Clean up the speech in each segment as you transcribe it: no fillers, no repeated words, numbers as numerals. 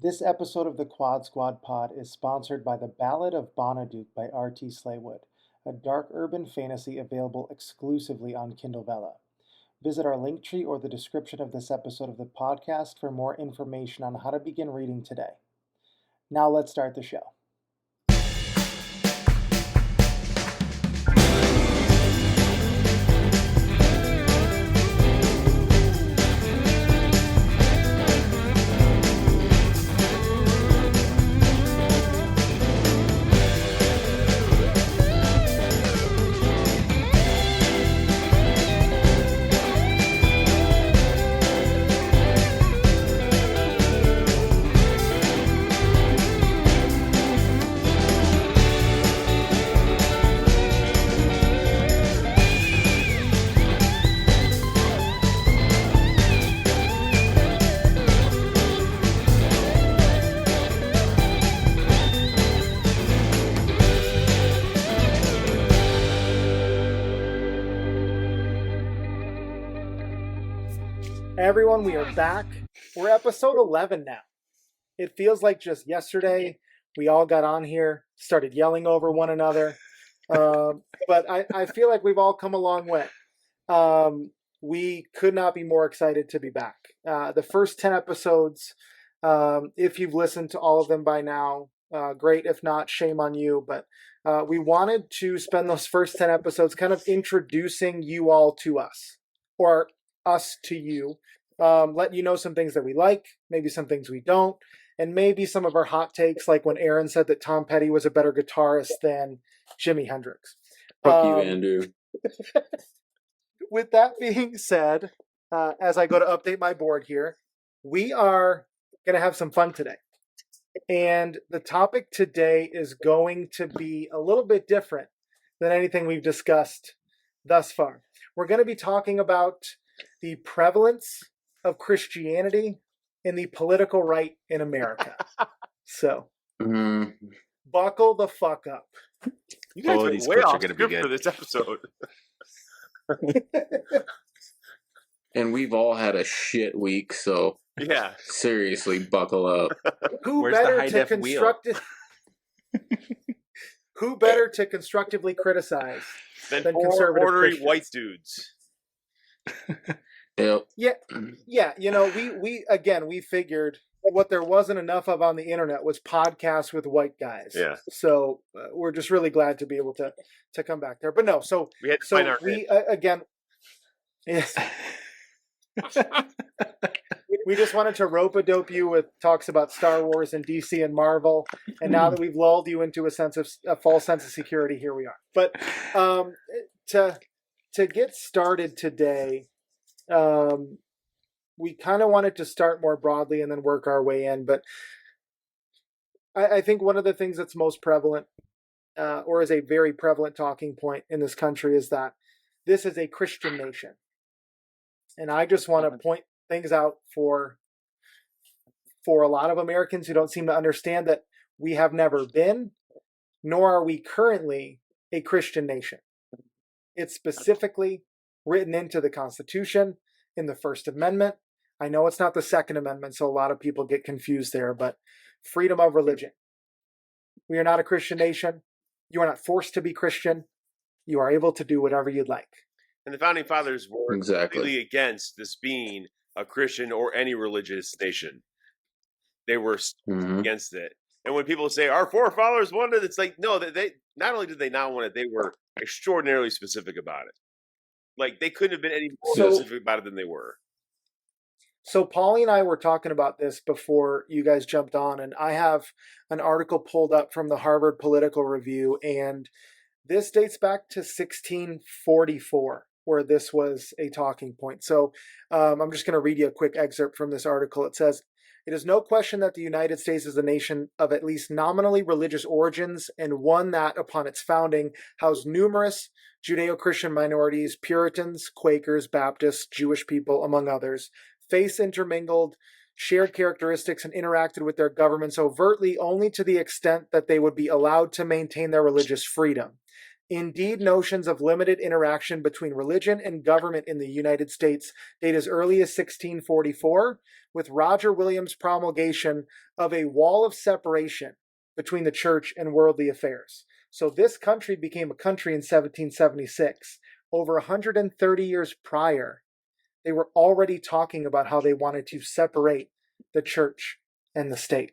This episode of the Quad Squad Pod is sponsored by The Ballad of Bonaduke by R.T. Slaywood, a dark urban fantasy available exclusively on Kindle Vella. Visit our link tree or the description of this episode of the podcast for more information on how to begin reading today. Now let's start the show. Everyone, we are back. We're episode 11 now. It feels like just yesterday we all got on here, started yelling over one another, but I feel like we've all come a long way. We could not be more excited to be back. The first 10 episodes, if you've listened to all of them by now, great. If not, shame on you. But we wanted to spend those first 10 episodes kind of introducing you all to us, or us to you, let you know some things that we like, maybe some things we don't, and maybe some of our hot takes, like when Aaron said that Tom Petty was a better guitarist than Jimi Hendrix. Fuck you, Andrew. With that being said, as I go to update my board here, we are going to have some fun today. And the topic today is going to be a little bit different than anything we've discussed thus far. We're going to be talking about the prevalence of Christianity in the political right in America. So, buckle the fuck up. You guys are way off script for this episode. And we've all had a shit week, so yeah, seriously, buckle up. Who better to constructively criticize than conservative ordinary white dudes? Yep. Yeah. You know, we figured what there wasn't enough of on the internet was podcasts with white guys. Yeah. So we're just really glad to be able to come back there. But no, so we had to find our again. Yes. We just wanted to rope-a-dope you with talks about Star Wars and DC and Marvel, and now that we've lulled you into a false sense of security, here we are. But to get started today, we kind of wanted to start more broadly and then work our way in. But I think one of the things that's most prevalent, or is a very prevalent talking point in this country, is that this is a Christian nation. And I just want to point things out for a lot of Americans who don't seem to understand that we have never been, nor are we currently, a Christian nation. It's specifically written into the Constitution in the First Amendment. I know it's not the Second Amendment, so a lot of people get confused there, but freedom of religion. We are not a Christian nation. You are not forced to be Christian. You are able to do whatever you'd like. And the Founding Fathers were completely against this being a Christian or any religious nation. They were against it. And when people say, our forefathers wanted it, it's like, no, they not only did they not want it, they were extraordinarily specific about it. Like, they couldn't have been any more specific about it than they were. So Paulie and I were talking about this before you guys jumped on, and I have an article pulled up from the Harvard Political Review, and this dates back to 1644, where this was a talking point. So I'm just going to read you a quick excerpt from this article. It says, "It is no question that the United States is a nation of at least nominally religious origins, and one that, upon its founding, housed numerous Judeo-Christian minorities, Puritans, Quakers, Baptists, Jewish people, among others, face intermingled, shared characteristics, and interacted with their governments overtly only to the extent that they would be allowed to maintain their religious freedom. Indeed, notions of limited interaction between religion and government in the United States date as early as 1644, with Roger Williams' promulgation of a wall of separation between the church and worldly affairs. So this country became a country in 1776. Over 130 years prior, they were already talking about how they wanted to separate the church and the state.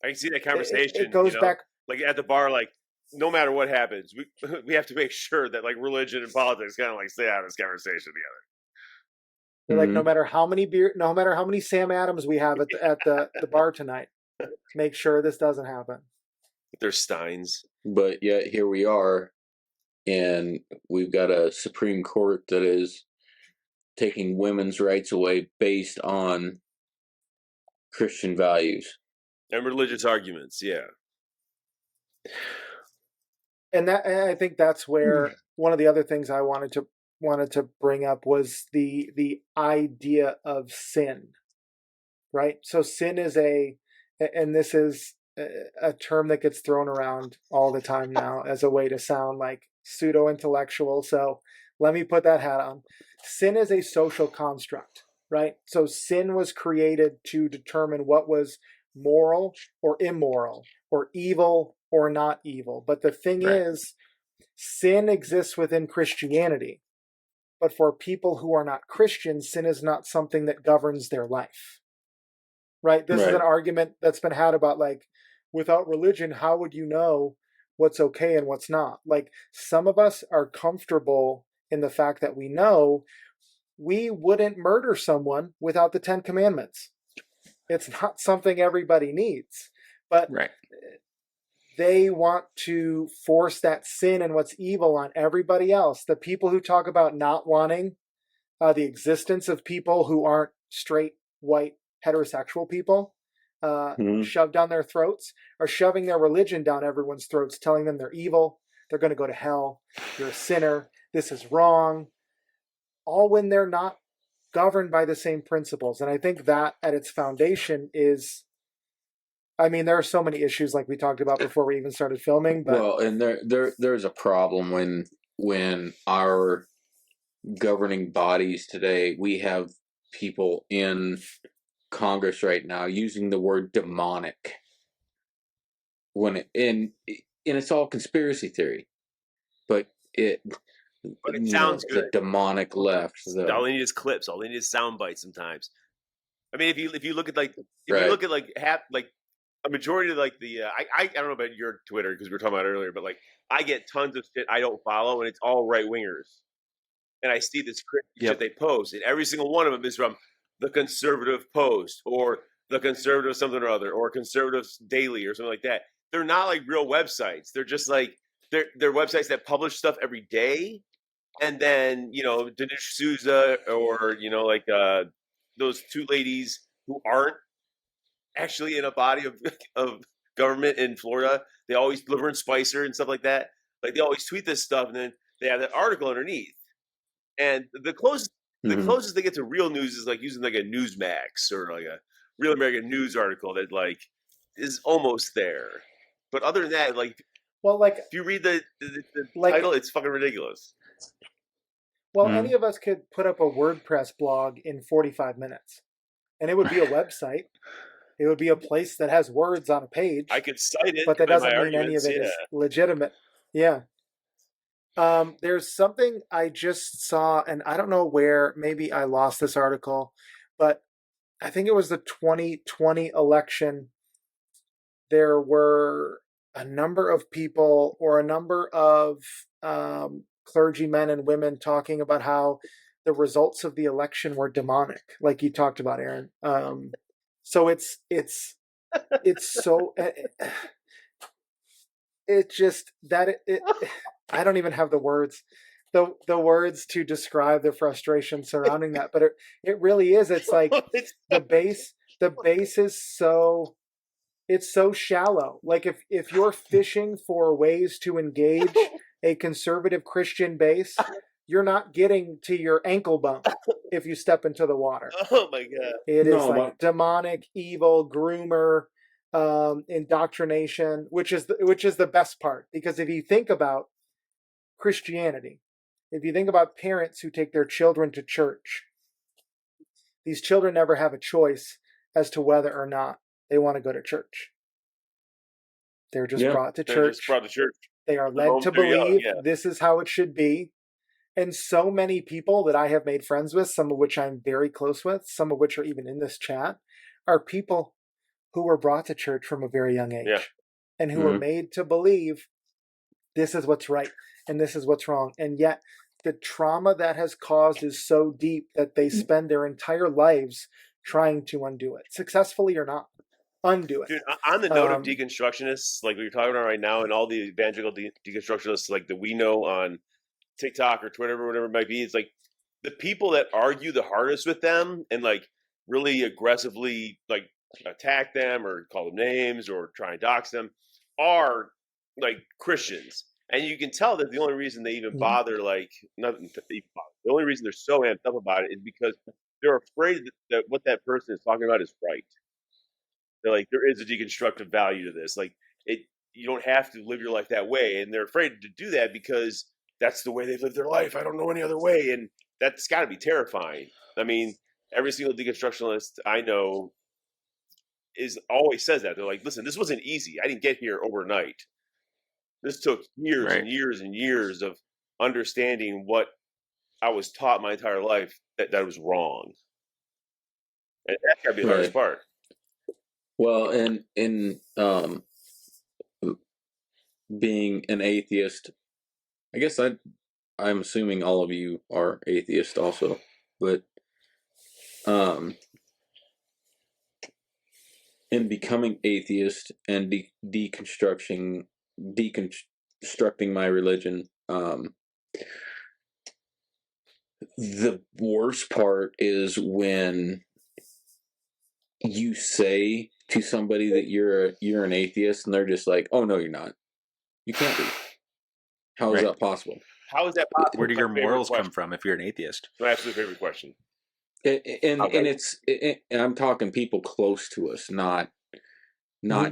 I can see that conversation. It goes back, like at the bar, like no matter what happens, we have to make sure that like religion and politics kind of like stay out of this conversation together. Like no matter how many Sam Adams we have at the bar tonight, make sure this doesn't happen. There's Steins, but yet here we are, and we've got a Supreme Court that is taking women's rights away based on Christian values and religious arguments. Yeah. And I think that's where one of the other things I wanted to bring up was the idea of sin, right? So sin is and this is a term that gets thrown around all the time now as a way to sound like pseudo-intellectual. So let me put that hat on. Sin is a social construct, right? So sin was created to determine what was moral or immoral, or evil or not evil. But the thing is, sin exists within Christianity. But for people who are not Christians, sin is not something that governs their life. Right? This is an argument that's been had about, like, without religion, how would you know what's okay and what's not? Like, some of us are comfortable in the fact that we know we wouldn't murder someone without the 10 Commandments. It's not something everybody needs. But they want to force that sin and what's evil on everybody else. The people who talk about not wanting the existence of people who aren't straight, white, heterosexual people shoved down their throats are shoving their religion down everyone's throats, telling them they're evil, they're going to go to hell, you're a sinner, this is wrong, all when they're not governed by the same principles. And I think that at its foundation is, I mean, there are so many issues like we talked about before we even started filming. But well, and there's a problem when our governing bodies today, we have people in Congress right now using the word demonic and it's all conspiracy theory, but it sounds good. The demonic left. All they need is clips. All they need is sound bites. Sometimes, I mean, if you look at a majority of like the I don't know about your Twitter because we were talking about it earlier, but like I get tons of shit I don't follow, and it's all right wingers, and I see this crazy shit they post, and every single one of them is from the Conservative Post or the Conservative something or other or Conservative Daily or something like that. They're not like real websites. They're just like they're websites that publish stuff every day, and then Dinesh D'Souza or like those two ladies who aren't actually in a body of government in Florida. They always Laverne Spicer and stuff like that. Like they always tweet this stuff, and then they have that article underneath. And the closest they get to real news is like using like a Newsmax or like a Real American News article that like is almost there. But other than that, like, well, like if you read the title, it's fucking ridiculous. Well, any of us could put up a WordPress blog in 45 minutes, and it would be a website. It would be a place that has words on a page. I could cite it, but that doesn't mean any of it is legitimate. Yeah. There's something I just saw, and I don't know where. Maybe I lost this article, but I think it was the 2020 election. There were a number of people or a number of clergymen and women talking about how the results of the election were demonic, like you talked about, Aaron. So it's so it just that it I don't even have the words to describe the frustration surrounding that, but it really is. It's like the base is so. It's so shallow. Like if you're fishing for ways to engage a conservative Christian base, you're not getting to your ankle bone if you step into the water. Oh my God. It is like demonic, evil, groomer, indoctrination, which is the best part. Because if you think about Christianity, if you think about parents who take their children to church, these children never have a choice as to whether or not they want to go to church. They're just brought to church. They are led to believe this is how it should be. And so many people that I have made friends with, some of which I'm very close with, some of which are even in this chat, are people who were brought to church from a very young age and who were made to believe this is what's right and this is what's wrong. And yet the trauma that has caused is so deep that they spend their entire lives trying to undo it, successfully or not. Undo it. Dude, on the note of deconstructionists, like we're talking about right now, and all the evangelical deconstructionists like that we know on TikTok or Twitter or whatever it might be, it's like the people that argue the hardest with them and like really aggressively like attack them or call them names or try and dox them are like Christians. And you can tell that the only reason they even bother, like, nothing, the only reason they're so amped up about it is because they're afraid that what that person is talking about is right. They're like, there is a deconstructive value to this. Like, you don't have to live your life that way. And they're afraid to do that because that's the way they've lived their life. I don't know any other way. And that's got to be terrifying. I mean, every single deconstructionist I know always says that. They're like, listen, this wasn't easy. I didn't get here overnight. This took years and years and years of understanding what I was taught my entire life that was wrong. And that's got to be the hardest part. Well, and in being an atheist, I guess I'm assuming all of you are atheist also, but in becoming atheist and deconstructing my religion, the worst part is when you say to somebody that you're an atheist and they're just like, oh no, you're not. You can't be. How is that possible? How is that possible? Where do your morals come from if you're an atheist? My absolute favorite question. And I'm talking people close to us, not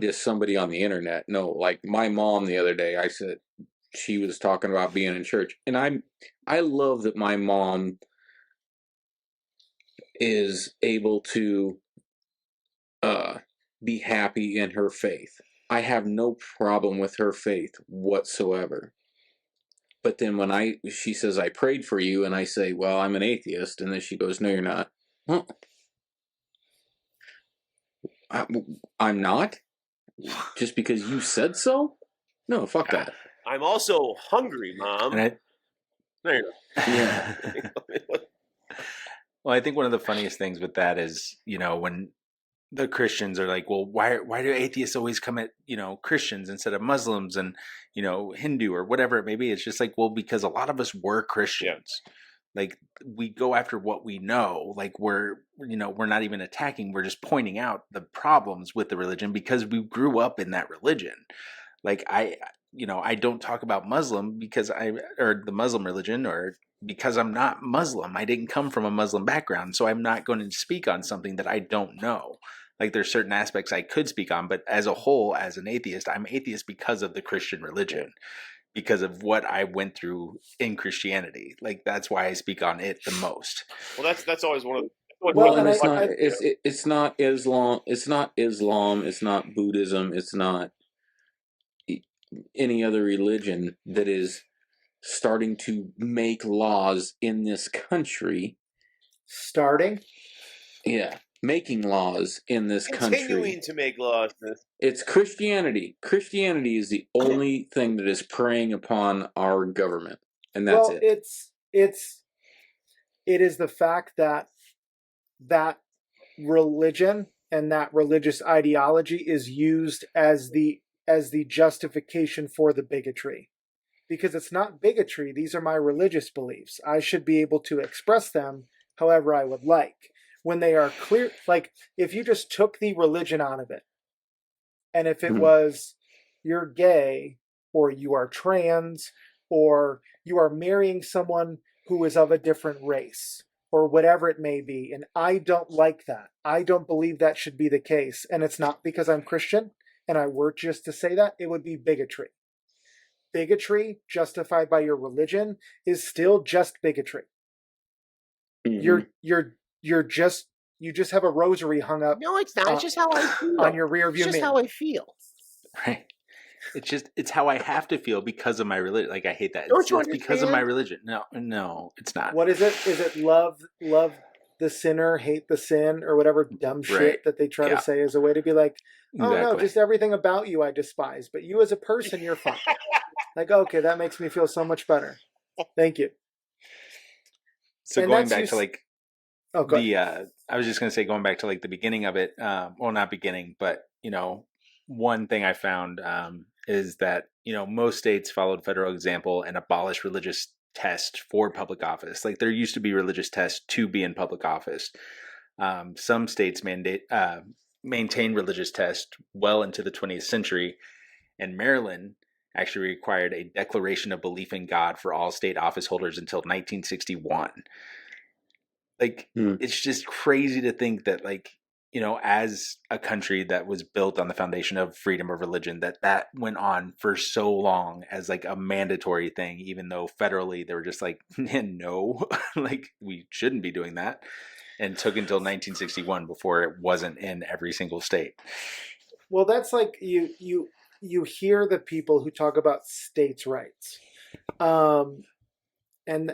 just somebody on the internet. No, like my mom the other day, I said she was talking about being in church, and I love that my mom is able to be happy in her faith. I have no problem with her faith whatsoever. But then when she says, I prayed for you, and I say, well, I'm an atheist, and then she goes, no, you're not. Huh? I'm not? Just because you said so? No, fuck that. I'm also hungry, Mom. No, you're not. Yeah. Well, I think one of the funniest things with that is, when the Christians are like, well, why do atheists always come at, Christians instead of Muslims and, Hindu or whatever it may be? It's just like, well, because a lot of us were Christians. Yeah. Like, we go after what we know. Like, we're not even attacking. We're just pointing out the problems with the religion because we grew up in that religion. Like, I don't talk about Muslim or the Muslim religion, or because I'm not Muslim. I didn't come from a Muslim background, so I'm not going to speak on something that I don't know. Like, there's certain aspects I could speak on, but as a whole, as an atheist, I'm atheist because of the Christian religion, because of what I went through in Christianity. Like, that's why I speak on it the most. Well, that's always one of the... Well, and it's not Islam. It's not Islam. It's not Buddhism. It's not any other religion that is starting to make laws in this country. Starting? Yeah, making laws in this country. Continuing to make laws. It's Christianity. Christianity is the only thing that is preying upon our government, and that's it. It is the fact that religion and that religious ideology is used as the justification for the bigotry. Because it's not bigotry, these are my religious beliefs. I should be able to express them however I would like. When they are clear, like if you just took the religion out of it, and if it was you're gay, or you are trans, or you are marrying someone who is of a different race, or whatever it may be. And I don't like that. I don't believe that should be the case. And it's not because I'm Christian and I were just to say that. It would be bigotry. Bigotry justified by your religion is still just bigotry. Mm-hmm. You just have a rosary hung up. No, it's not. It's just how I feel. On your rear view mirror. It's just how I feel. Right. It's how I have to feel because of my religion. Like, I hate that. It's because of my religion. No, it's not. What is it? Is it love the sinner, hate the sin, or whatever dumb shit that they try to say as a way to be like, oh no, just everything about you I despise, but you as a person, you're fine. Like, okay, that makes me feel so much better. Thank you. So and going back to like I was just going to say, going back to like the beginning of it, well, not beginning, but, you know, one thing I found is that, you know, most states followed federal example and abolished religious tests for public office. Like, there used to be religious tests to be in public office. Some states maintain religious tests well into the 20th century, and Maryland actually required a declaration of belief in God for all state office holders until 1961. Like, it's just crazy to think that, like, you know, as a country that was built on the foundation of freedom of religion, that went on for so long as like a mandatory thing, even though federally they were just like, no, like, we shouldn't be doing that. And took until 1961 before it wasn't in every single state. Well, that's like you hear the people who talk about states' rights, and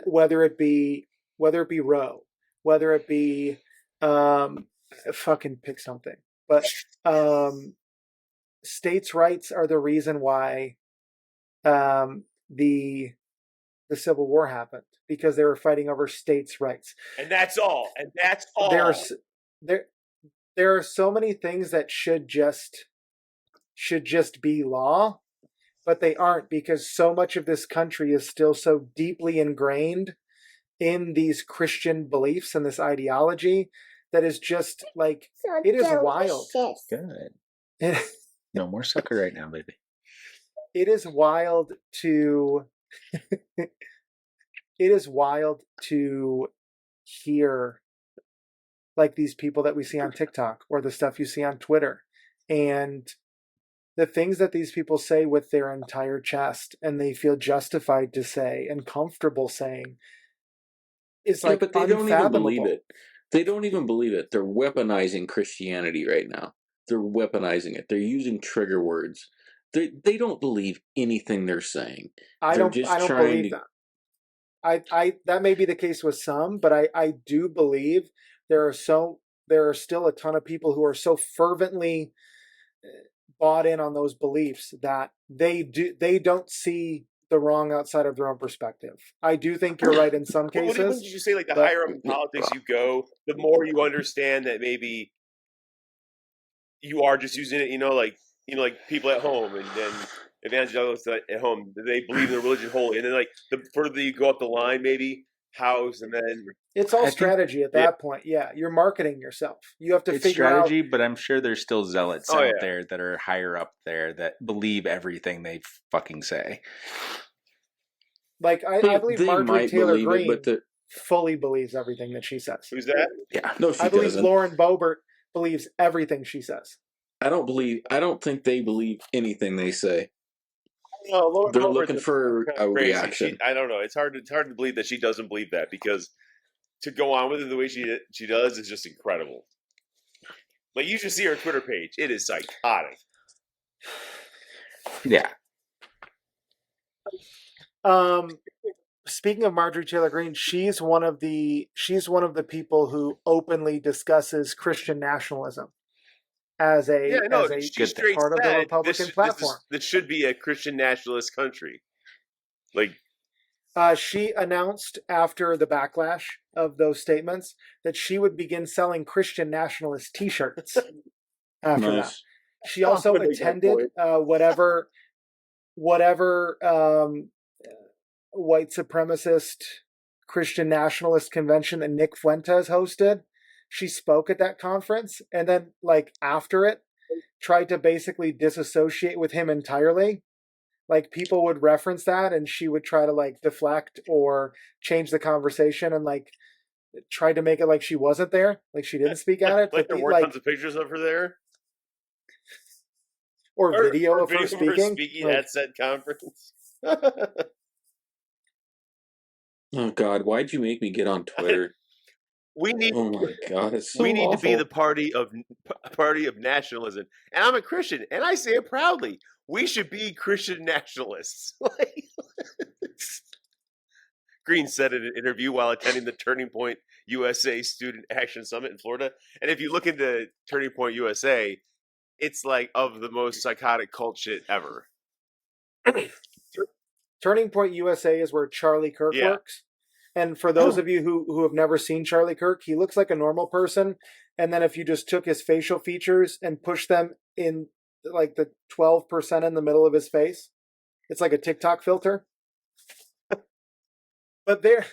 whether it be Roe, whether it be fucking pick something, but states' rights are the reason why the Civil War happened, because they were fighting over states' rights, and that's all. There are so many things that should just be law, but they aren't, because so much of this country is still so deeply ingrained in these Christian beliefs and this ideology that is just like, it is wild. Good. No more sucker right now, baby. It is wild to hear like these people that we see on TikTok or the stuff you see on Twitter, and the things that these people say with their entire chest and they feel justified to say and comfortable saying is like, but they don't even believe it. They don't even believe it. They're weaponizing Christianity right now. They're weaponizing it. They're using trigger words. They don't believe anything they're saying. I don't believe that. I that may be the case with some, but I do believe there are still a ton of people who are so fervently bought in on those beliefs that they don't see the wrong outside of their own perspective. I do think you're right in some cases. Well, did you say, like, the higher up in politics you go, the more you understand that maybe you are just using it, like people at home, and then evangelists at home, they believe in the religion wholly, and then like the further you go up the line, maybe house, and then it's all strategy at that point. Yeah, you're marketing yourself. You have to figure strategy, but I'm sure there's still zealots out there that are higher up there that believe everything they fucking say. Like, I believe Marjorie Taylor Greene fully believes everything that she says. Who's that? Yeah, no, I believe Lauren Boebert believes everything she says. I don't think they believe anything they say. No, they're looking for a reaction. I don't know. It's hard to believe that she doesn't believe that, because to go on with it the way she does is just incredible. Like, you should see her Twitter page. It is psychotic. Yeah. Speaking of Marjorie Taylor Greene, she's one of the people who openly discusses Christian nationalism as a part of the Republican platform. This should be a Christian nationalist country. Like, she announced after the backlash of those statements that she would begin selling Christian nationalist T-shirts. After that, she also attended whatever white supremacist Christian nationalist convention that Nick Fuentes hosted. She spoke at that conference, and then, like, after it, tried to basically disassociate with him entirely. Like, people would reference that, and she would try to, like, deflect or change the conversation. And, like, tried to make it like she wasn't there, like she didn't speak at it. Like but there were tons of pictures of her there, or video of her speaking at said conference. Oh God, why'd you make me get on Twitter? Oh my God, it's so we need awful. to be the party of nationalism, and I'm a Christian, and I say it proudly. We should be Christian nationalists. Green said in an interview while attending the Turning Point USA Student Action Summit in Florida. And if you look into Turning Point USA, it's like of the most psychotic cult shit ever. Turning Point USA is where Charlie Kirk works. And for those of you who have never seen Charlie Kirk, he looks like a normal person. And then if you just took his facial features and pushed them in like the 12% in the middle of his face, it's like a TikTok filter. But there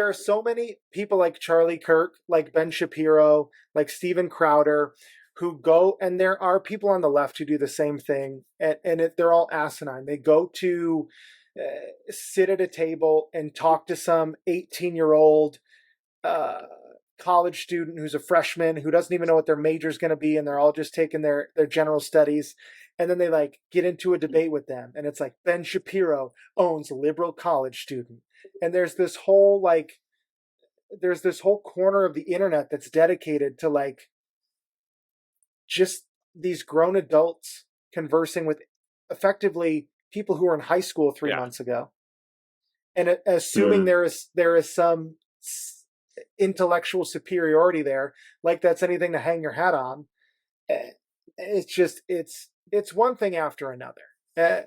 are so many people like Charlie Kirk, like Ben Shapiro, like Steven Crowder, who go, and there are people on the left who do the same thing, and they're all asinine. They go to sit at a table and talk to some 18-year-old college student who's a freshman who doesn't even know what their major is going to be, and they're all just taking their general studies. And then they like get into a debate with them, and it's like Ben Shapiro owns a liberal college student, and there's this whole corner of the internet that's dedicated to like just these grown adults conversing with effectively people who were in high school 3 months ago, and assuming there is some intellectual superiority there, like that's anything to hang your hat on. It's one thing after another. The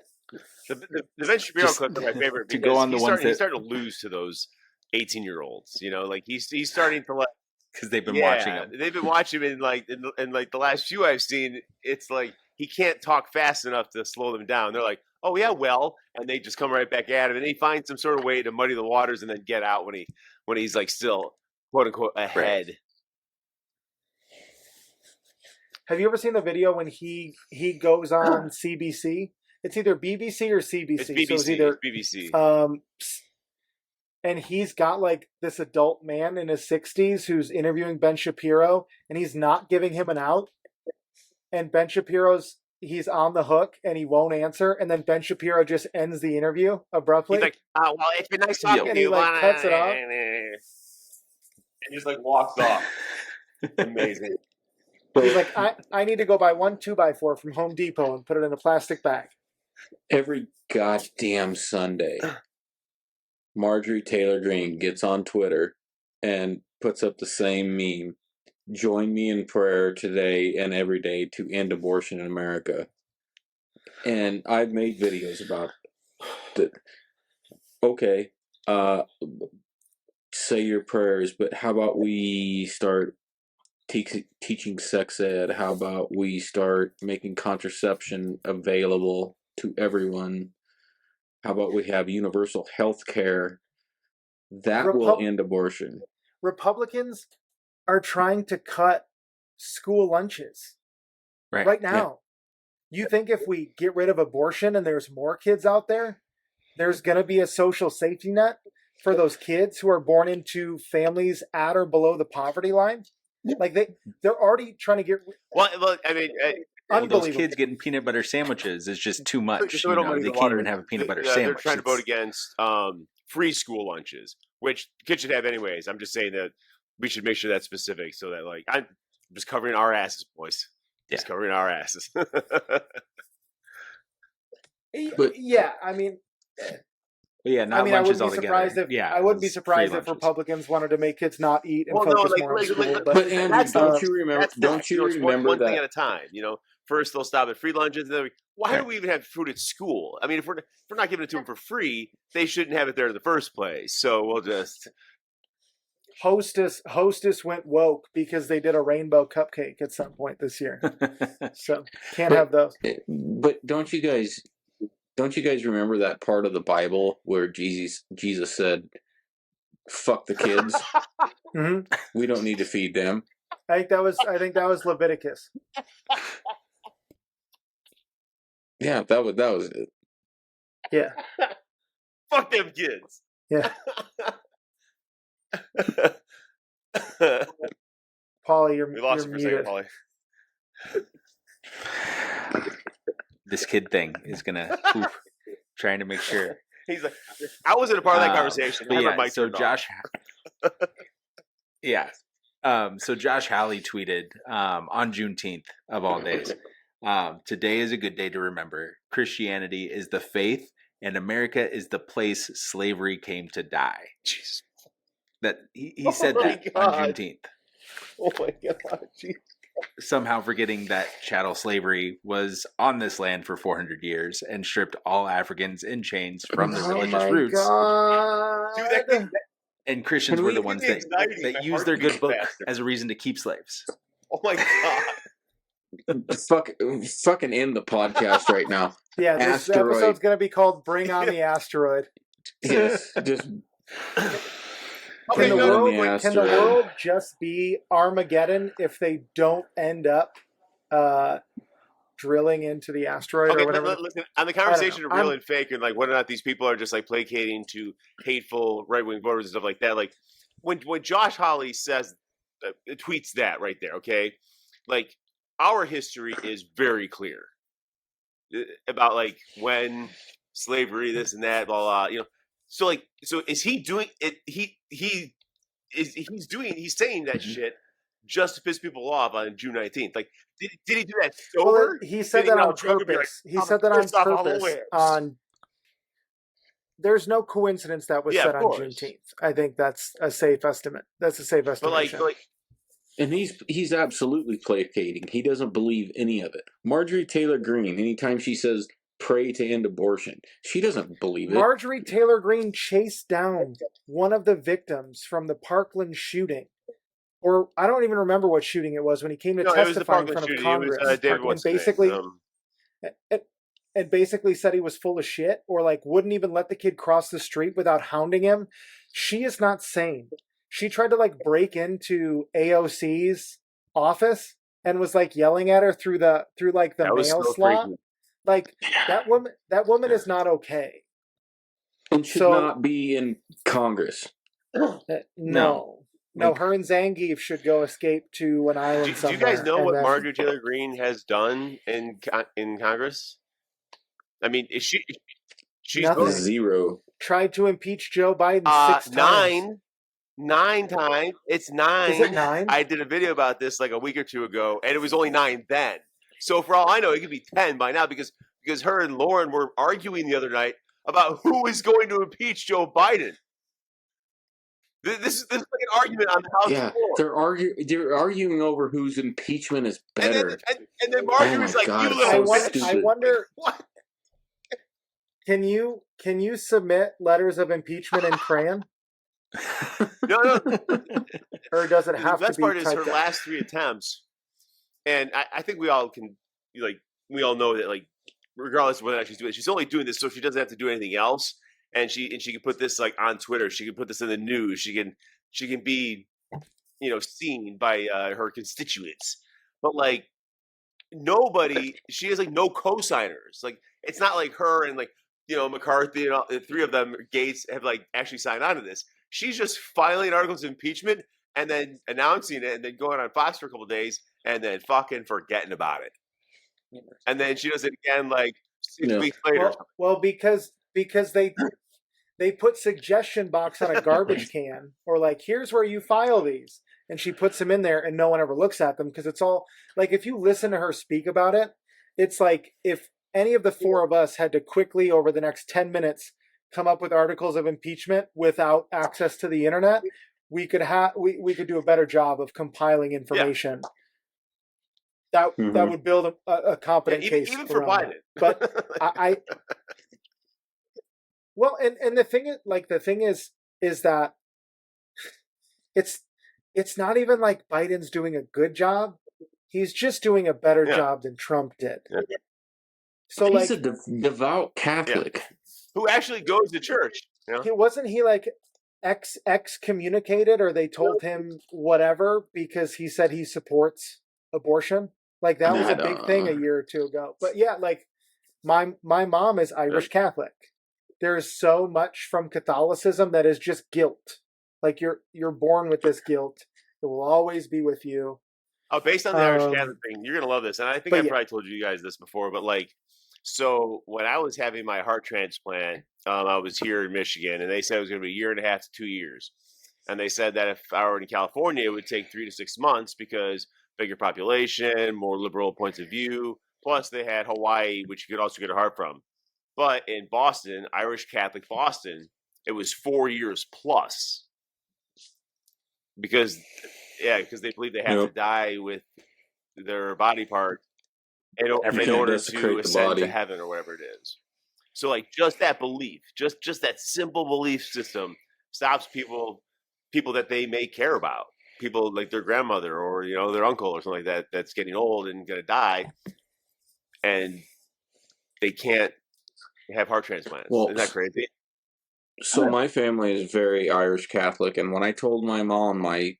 Ben Shapiro clips are my favorite to go on the ones he's starting to lose to those 18-year-olds. You know, like he's starting to because they've been watching him. They've been watching him, and like the last few I've seen, it's like he can't talk fast enough to slow them down. They're like, "Oh yeah, well," and they just come right back at him, and they find some sort of way to muddy the waters and then get out when he's like still quote unquote ahead. Right. Have you ever seen the video when he goes on CBC? It's either BBC or CBC. It's BBC. So it's either BBC. And he's got like this adult man in his 60s who's interviewing Ben Shapiro, and he's not giving him an out. And Ben Shapiro's he's on the hook and he won't answer, and then Ben Shapiro just ends the interview abruptly. He's like, "Well, it's been nice talking to you." And he like cuts it off and just like walks off. Amazing. He's like, I need to go buy 1 2x4 from Home Depot and put it in a plastic bag. Every goddamn Sunday, Marjorie Taylor Greene gets on Twitter and puts up the same meme. Join me in prayer today and every day to end abortion in America. And I've made videos about that. Okay, say your prayers, but how about we start teaching sex ed? How about we start making contraception available to everyone? How about we have universal health care? That will end abortion. Republicans are trying to cut school lunches right now. Yeah. You think if we get rid of abortion and there's more kids out there, there's going to be a social safety net for those kids who are born into families at or below the poverty line? Like they're already trying to get. Well, I mean, those kids getting peanut butter sandwiches is just too much. They can't even have a peanut butter sandwich. They're trying to vote against free school lunches, which kids should have anyways. I'm just saying that we should make sure that's specific, so that like I'm just covering our asses, boys. Just covering our asses. But yeah, I mean. Yeah, not lunches altogether. I wouldn't be surprised if Republicans wanted to make kids not eat and focus more on school. But Andrew, don't you remember one that thing at a time? You know, first they'll stop at free lunches. And then why do we even have food at school? I mean, if we're not giving it to them for free, they shouldn't have it there in the first place. So we'll just. Hostess went woke because they did a rainbow cupcake at some point this year. So can't have those. But don't you guys remember that part of the Bible where Jesus said, "Fuck the kids. Mm-hmm. We don't need to feed them." I think that was Leviticus. Yeah, that was it. Yeah. Fuck them kids. Yeah. Paulie, We lost you for a second, Paulie. This kid thing is gonna trying to make sure. He's like, I wasn't a part of that conversation. I had my mic so turned Josh, so Josh Hawley tweeted on Juneteenth of all days. Today is a good day to remember. Christianity is the faith, and America is the place slavery came to die. Jesus. That he said that on Juneteenth. Oh my God! Jeez. Somehow forgetting that chattel slavery was on this land for 400 years and stripped all Africans in chains from their religious roots. God. And Christians were the ones that used their good book as a reason to keep slaves. Oh my God. Fucking end the podcast right now. Yeah, this episode's going to be called Bring on the Asteroid. Yes, just... Can the world just be Armageddon if they don't end up drilling into the asteroid or whatever? Listen, on the conversation of real and fake and like whether or not these people are just like placating to hateful right-wing voters and stuff like that, like when Josh Hawley says tweets that right there, okay, like our history is very clear about like when slavery, this and that, blah blah, you know. So like, so is he doing it? He's saying that shit just to piss people off on June 19th. Like, did he do that sober? Well, he said that on purpose. He said that on purpose. There's no coincidence that was said on Juneteenth. I think that's a safe estimate. That's a safe estimation. But like, and he's absolutely placating. He doesn't believe any of it. Marjorie Taylor Greene, anytime she says pray to end abortion, she doesn't believe it. Marjorie Taylor Greene chased down one of the victims from the Parkland shooting. Or I don't even remember what shooting it was when he came to testify in front of Congress. And basically said he was full of shit, or like wouldn't even let the kid cross the street without hounding him. She is not sane. She tried to like break into AOC's office and was like yelling at her through the mail slot. Like that woman is not okay. And should not be in Congress. No, her and Zangief should go escape to an island somewhere. Do you guys know what Marjorie Taylor Greene has done in Congress? I mean, is she's zero. Tried to impeach Joe Biden 6 times. 9 times. It's 9. Is it 9? I did a video about this like a week or two ago, and it was only 9 then. So for all I know, it could be 10 by now because her and Lauren were arguing the other night about who is going to impeach Joe Biden. This is like an argument on the House floor. They're arguing over whose impeachment is better. And then Marjorie's like, God, "You little bitch." I wonder what? Can you submit letters of impeachment in crayon? No. Or does it have to be? The best part is her out? last 3 attempts, and I think we all can we all know that like regardless of whether she's doing it, she's only doing this so she doesn't have to do anything else, and she can put this like on Twitter, she can put this in the news, she can be seen by her constituents, but like nobody, she has like no co-signers, like it's not like her and like McCarthy and all, the 3 of them, Gates, have like actually signed on to this. She's just filing articles of impeachment and then announcing it and then going on Fox for a couple of days and then fucking forgetting about it. And then she does it again like 6 weeks later. Well, because they put suggestion box on a garbage can, or like, here's where you file these. And she puts them in there and no one ever looks at them because it's all like, if you listen to her speak about it, it's like if any of the 4 of us had to quickly over the next 10 minutes come up with articles of impeachment without access to the internet, we could do a better job of compiling information. Yeah. That would build a competent case even for Biden. But I well, and the thing is that it's not even like Biden's doing a good job. He's just doing a better job than Trump did. Yeah. So he's a devout Catholic who actually goes to church. Wasn't he like excommunicated, or they told him whatever because he said he supports abortion? Like that was a big thing a year or 2 ago. But yeah, like my mom is Irish Catholic. There's so much from Catholicism that is just guilt. Like you're born with this guilt It will always be with you. Based on the Irish Catholic thing, you're gonna love this, and I think I probably told you guys this before, but like, so when I was having my heart transplant, I was here in Michigan, and they said it was gonna be a 1.5 to 2 years, and they said that if I were in California, it would take 3 to 6 months because bigger population, more liberal points of view. Plus, they had Hawaii, which you could also get a heart from. But in Boston, Irish Catholic Boston, it was 4 years plus because they believe they have to die with their body part in order to ascend to heaven or whatever it is. So, like, just that belief, just that simple belief system stops people that they may care about, people like their grandmother or their uncle or something like that that's getting old and going to die, and they can't have heart transplants. Well, isn't that crazy? So my family is very Irish Catholic, and when I told my mom my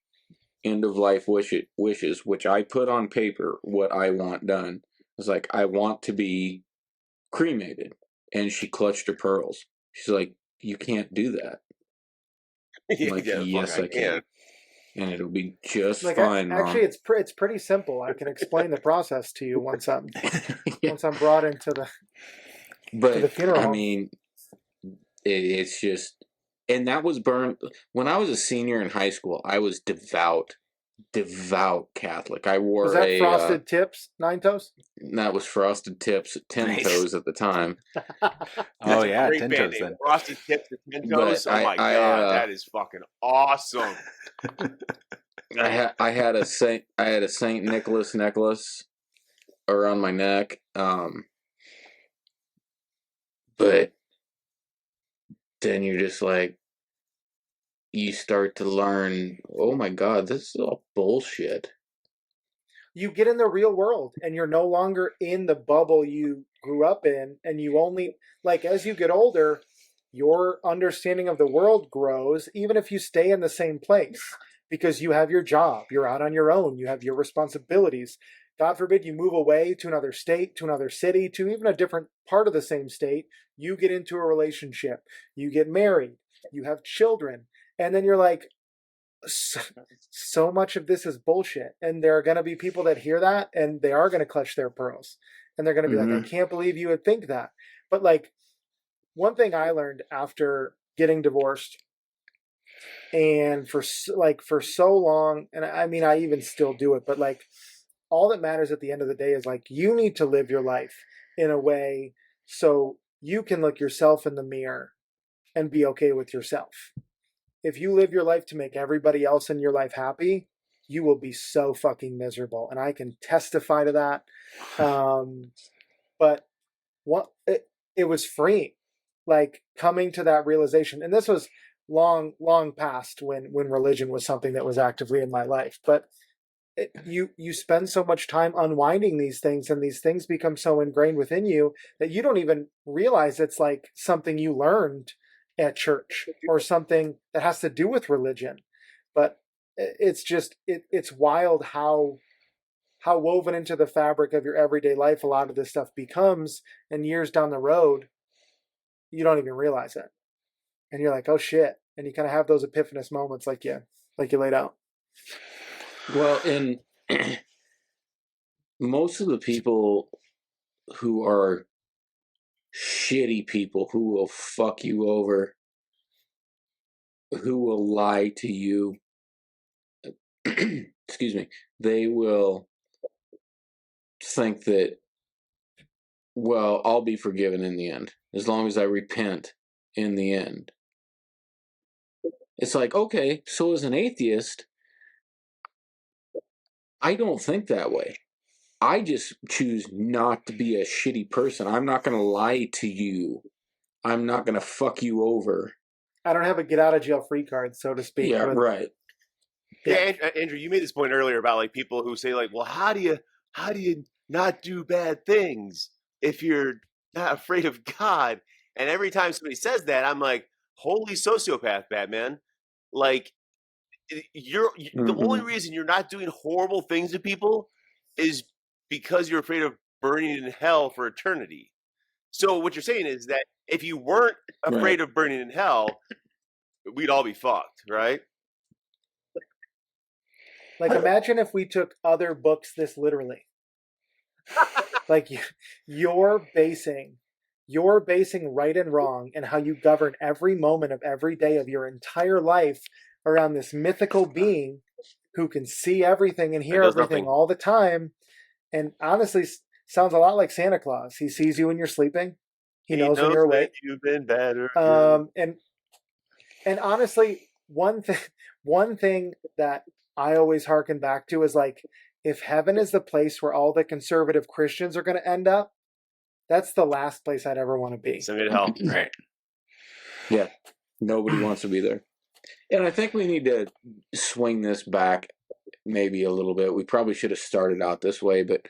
end of life wishes, which I put on paper what I want done, I was like, I want to be cremated, and she clutched her pearls. She's like, you can't do that. I'm like, yes, I can. And it'll be just fine, Mom. Actually, it's pretty simple. I can explain the process to you once I'm brought into the funeral. I mean, it's just, and that was burned when I was a senior in high school. I was devout Catholic. I wore was that frosted tips, 9 toes? That was frosted tips, 10 toes at the time. Oh yeah, 10 toes then. Frosted tips at 10 toes. Oh my god, that is fucking awesome. I had a Saint Nicholas necklace around my neck, but then you're just like, you start to learn, oh my god, this is all bullshit. You get in the real world and you're no longer in the bubble you grew up in, and you only, like, as you get older, your understanding of the world grows, even if you stay in the same place, because you have your job, you're out on your own, you have your responsibilities. God forbid you move away to another state, to another city, to even a different part of the same state. You get into a relationship, you get married, you have children, and then you're like, so much of this is bullshit. And there are going to be people that hear that, and they are going to clutch their pearls, and they're going to be like, I can't believe you would think that. But like, one thing I learned after getting divorced, and for so long, and I mean, I even still do it, but like, all that matters at the end of the day is like, you need to live your life in a way so you can look yourself in the mirror and be okay with yourself. If you live your life to make everybody else in your life happy, you will be so fucking miserable. And I can testify to that. But it was freeing, like, coming to that realization. And this was long past when religion was something that was actively in my life. But you spend so much time unwinding these things, and these things become so ingrained within you that you don't even realize it's like something you learned at church or something that has to do with religion. But it's just, it's wild how woven into the fabric of your everyday life a lot of this stuff becomes, and years down the road, you don't even realize it. And you're like, oh shit. And you kind of have those epiphanous moments like you laid out. Well, and most of the people who are shitty people, who will fuck you over, who will lie to you, excuse me, they will think that, well, I'll be forgiven in the end, as long as I repent in the end. It's like, okay, so as an atheist, I don't think that way. I just choose not to be a shitty person. I'm not going to lie to you. I'm not going to fuck you over. I don't have a get out of jail free card, so to speak. Yeah, right. Yeah, Andrew, you made this point earlier about like people who say like, well, how do you not do bad things if you're not afraid of God? And every time somebody says that, I'm like, holy sociopath, Batman. Like, the only reason you're not doing horrible things to people is because you're afraid of burning in hell for eternity. So what you're saying is that if you weren't afraid of burning in hell, we'd all be fucked, right? Like, imagine if we took other books this literally. Like, you're basing right and wrong and how you govern every moment of every day of your entire life around this mythical being who can see everything and hear everything all the time. And honestly, sounds a lot like Santa Claus. He sees you when you're sleeping. He knows when you're awake. You've been better. And honestly, one thing that I always harken back to is like, if heaven is the place where all the conservative Christians are going to end up, that's the last place I'd ever want to be. Send me to hell. Right. Yeah. Nobody wants to be there. And I think we need to swing this back maybe a little bit. We probably should have started out this way, but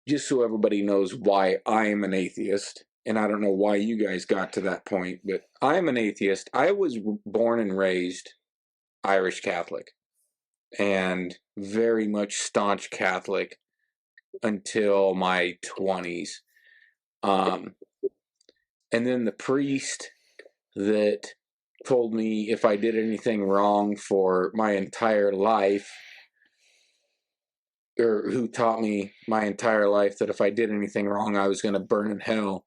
just so everybody knows why I am an atheist, and I don't know why you guys got to that point, but I am an atheist. I was born and raised Irish Catholic and very much staunch Catholic until my 20s. And then the priest that told me if I did anything wrong for my entire life, or who taught me my entire life that if I did anything wrong, I was going to burn in hell,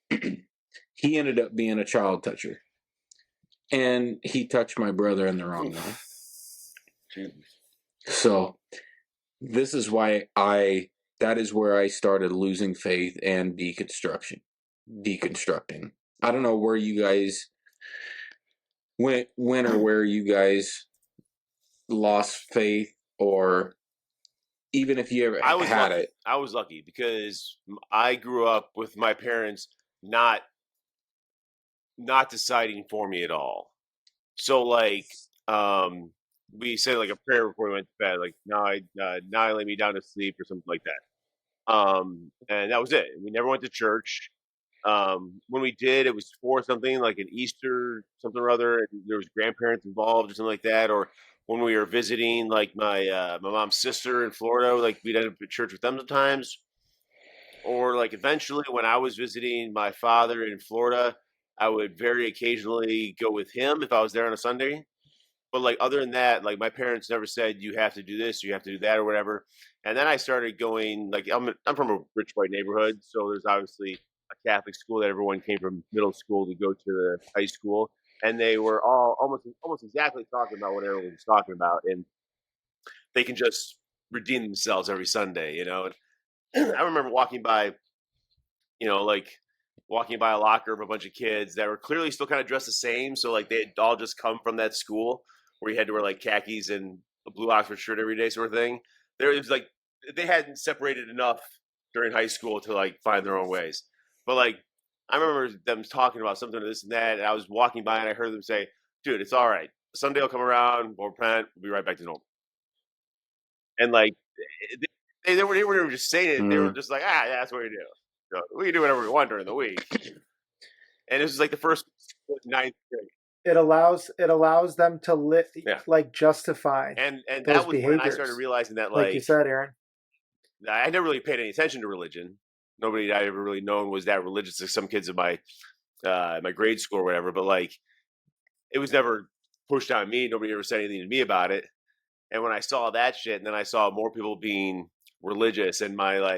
he ended up being a child toucher. And he touched my brother in the wrong way. So this is why that is where I started losing faith and deconstructing. I don't know where you guys when or where you guys lost faith, or even if you ever had it. I was lucky because I grew up with my parents not deciding for me at all. So like we said like a prayer before we went to bed, like now I lay me down to sleep or something like that. And that was it. We never went to church. When we did, it was for something like an Easter something or other, and there was grandparents involved or something like that, or when we were visiting like my mom's sister in Florida, like we'd end up at church with them sometimes. Or like eventually when I was visiting my father in Florida, I would very occasionally go with him if I was there on a Sunday. But like other than that, like my parents never said you have to do this, you have to do that, or whatever. And then I started going like I'm from a rich white neighborhood, so there's obviously a Catholic school that everyone came from middle school to go to the high school, and they were all almost exactly talking about what everyone was talking about, and they can just redeem themselves every Sunday, you know. And I remember walking by a locker of a bunch of kids that were clearly still kind of dressed the same. So like they had all just come from that school where you had to wear like khakis and a blue Oxford shirt every day sort of thing. There was like, they hadn't separated enough during high school to like find their own ways. But like, I remember them talking about something, this and that. And I was walking by and I heard them say, dude, it's all right. Sunday will come around, we'll repent, we'll be right back to normal. And like, they were just saying it. They were just like, yeah, that's what we do. So we can do whatever we want during the week. And this is like the first 9th grade. It allows them to like justify and those that was behaviors. when I started realizing that like you said, Aaron. I never really paid any attention to religion. Nobody I ever really known was that religious. Like some kids in my grade school or whatever, but like it was never pushed on me. Nobody ever said anything to me about it. And when I saw that shit, and then I saw more people being religious, and my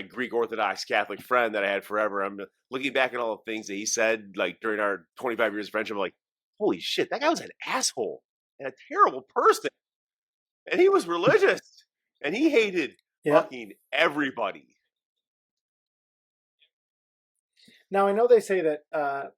Greek Orthodox Catholic friend that I had forever, I'm looking back at all the things that he said, like during our 25 years of friendship, I'm like, holy shit, that guy was an asshole and a terrible person. And he was religious and he hated fucking everybody. Now, I know they say that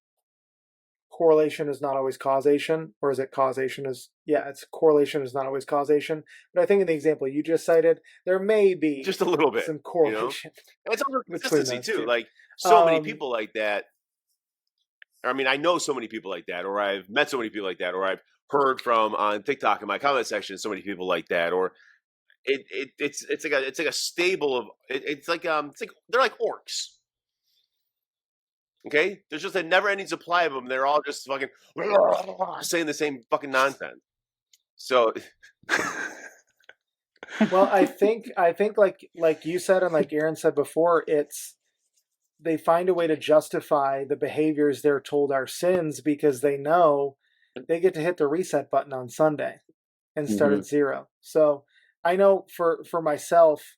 correlation is not always causation, or is it causation is, it's correlation is not always causation. But I think in the example you just cited, there may be just a little bit some correlation. And it's also consistency too. Like so many people like that. I mean, I know so many people like that, or I've met so many people like that, or I've heard from on TikTok in my comment section so many people like that, or it's like a stable of it's like they're like orcs. Okay, there's just a never-ending supply of them. They're all just fucking saying the same fucking nonsense. So, well, I think like you said and like Aaron said before, they find a way to justify the behaviors they're told are sins because they know they get to hit the reset button on Sunday, and start at zero. So I know for myself,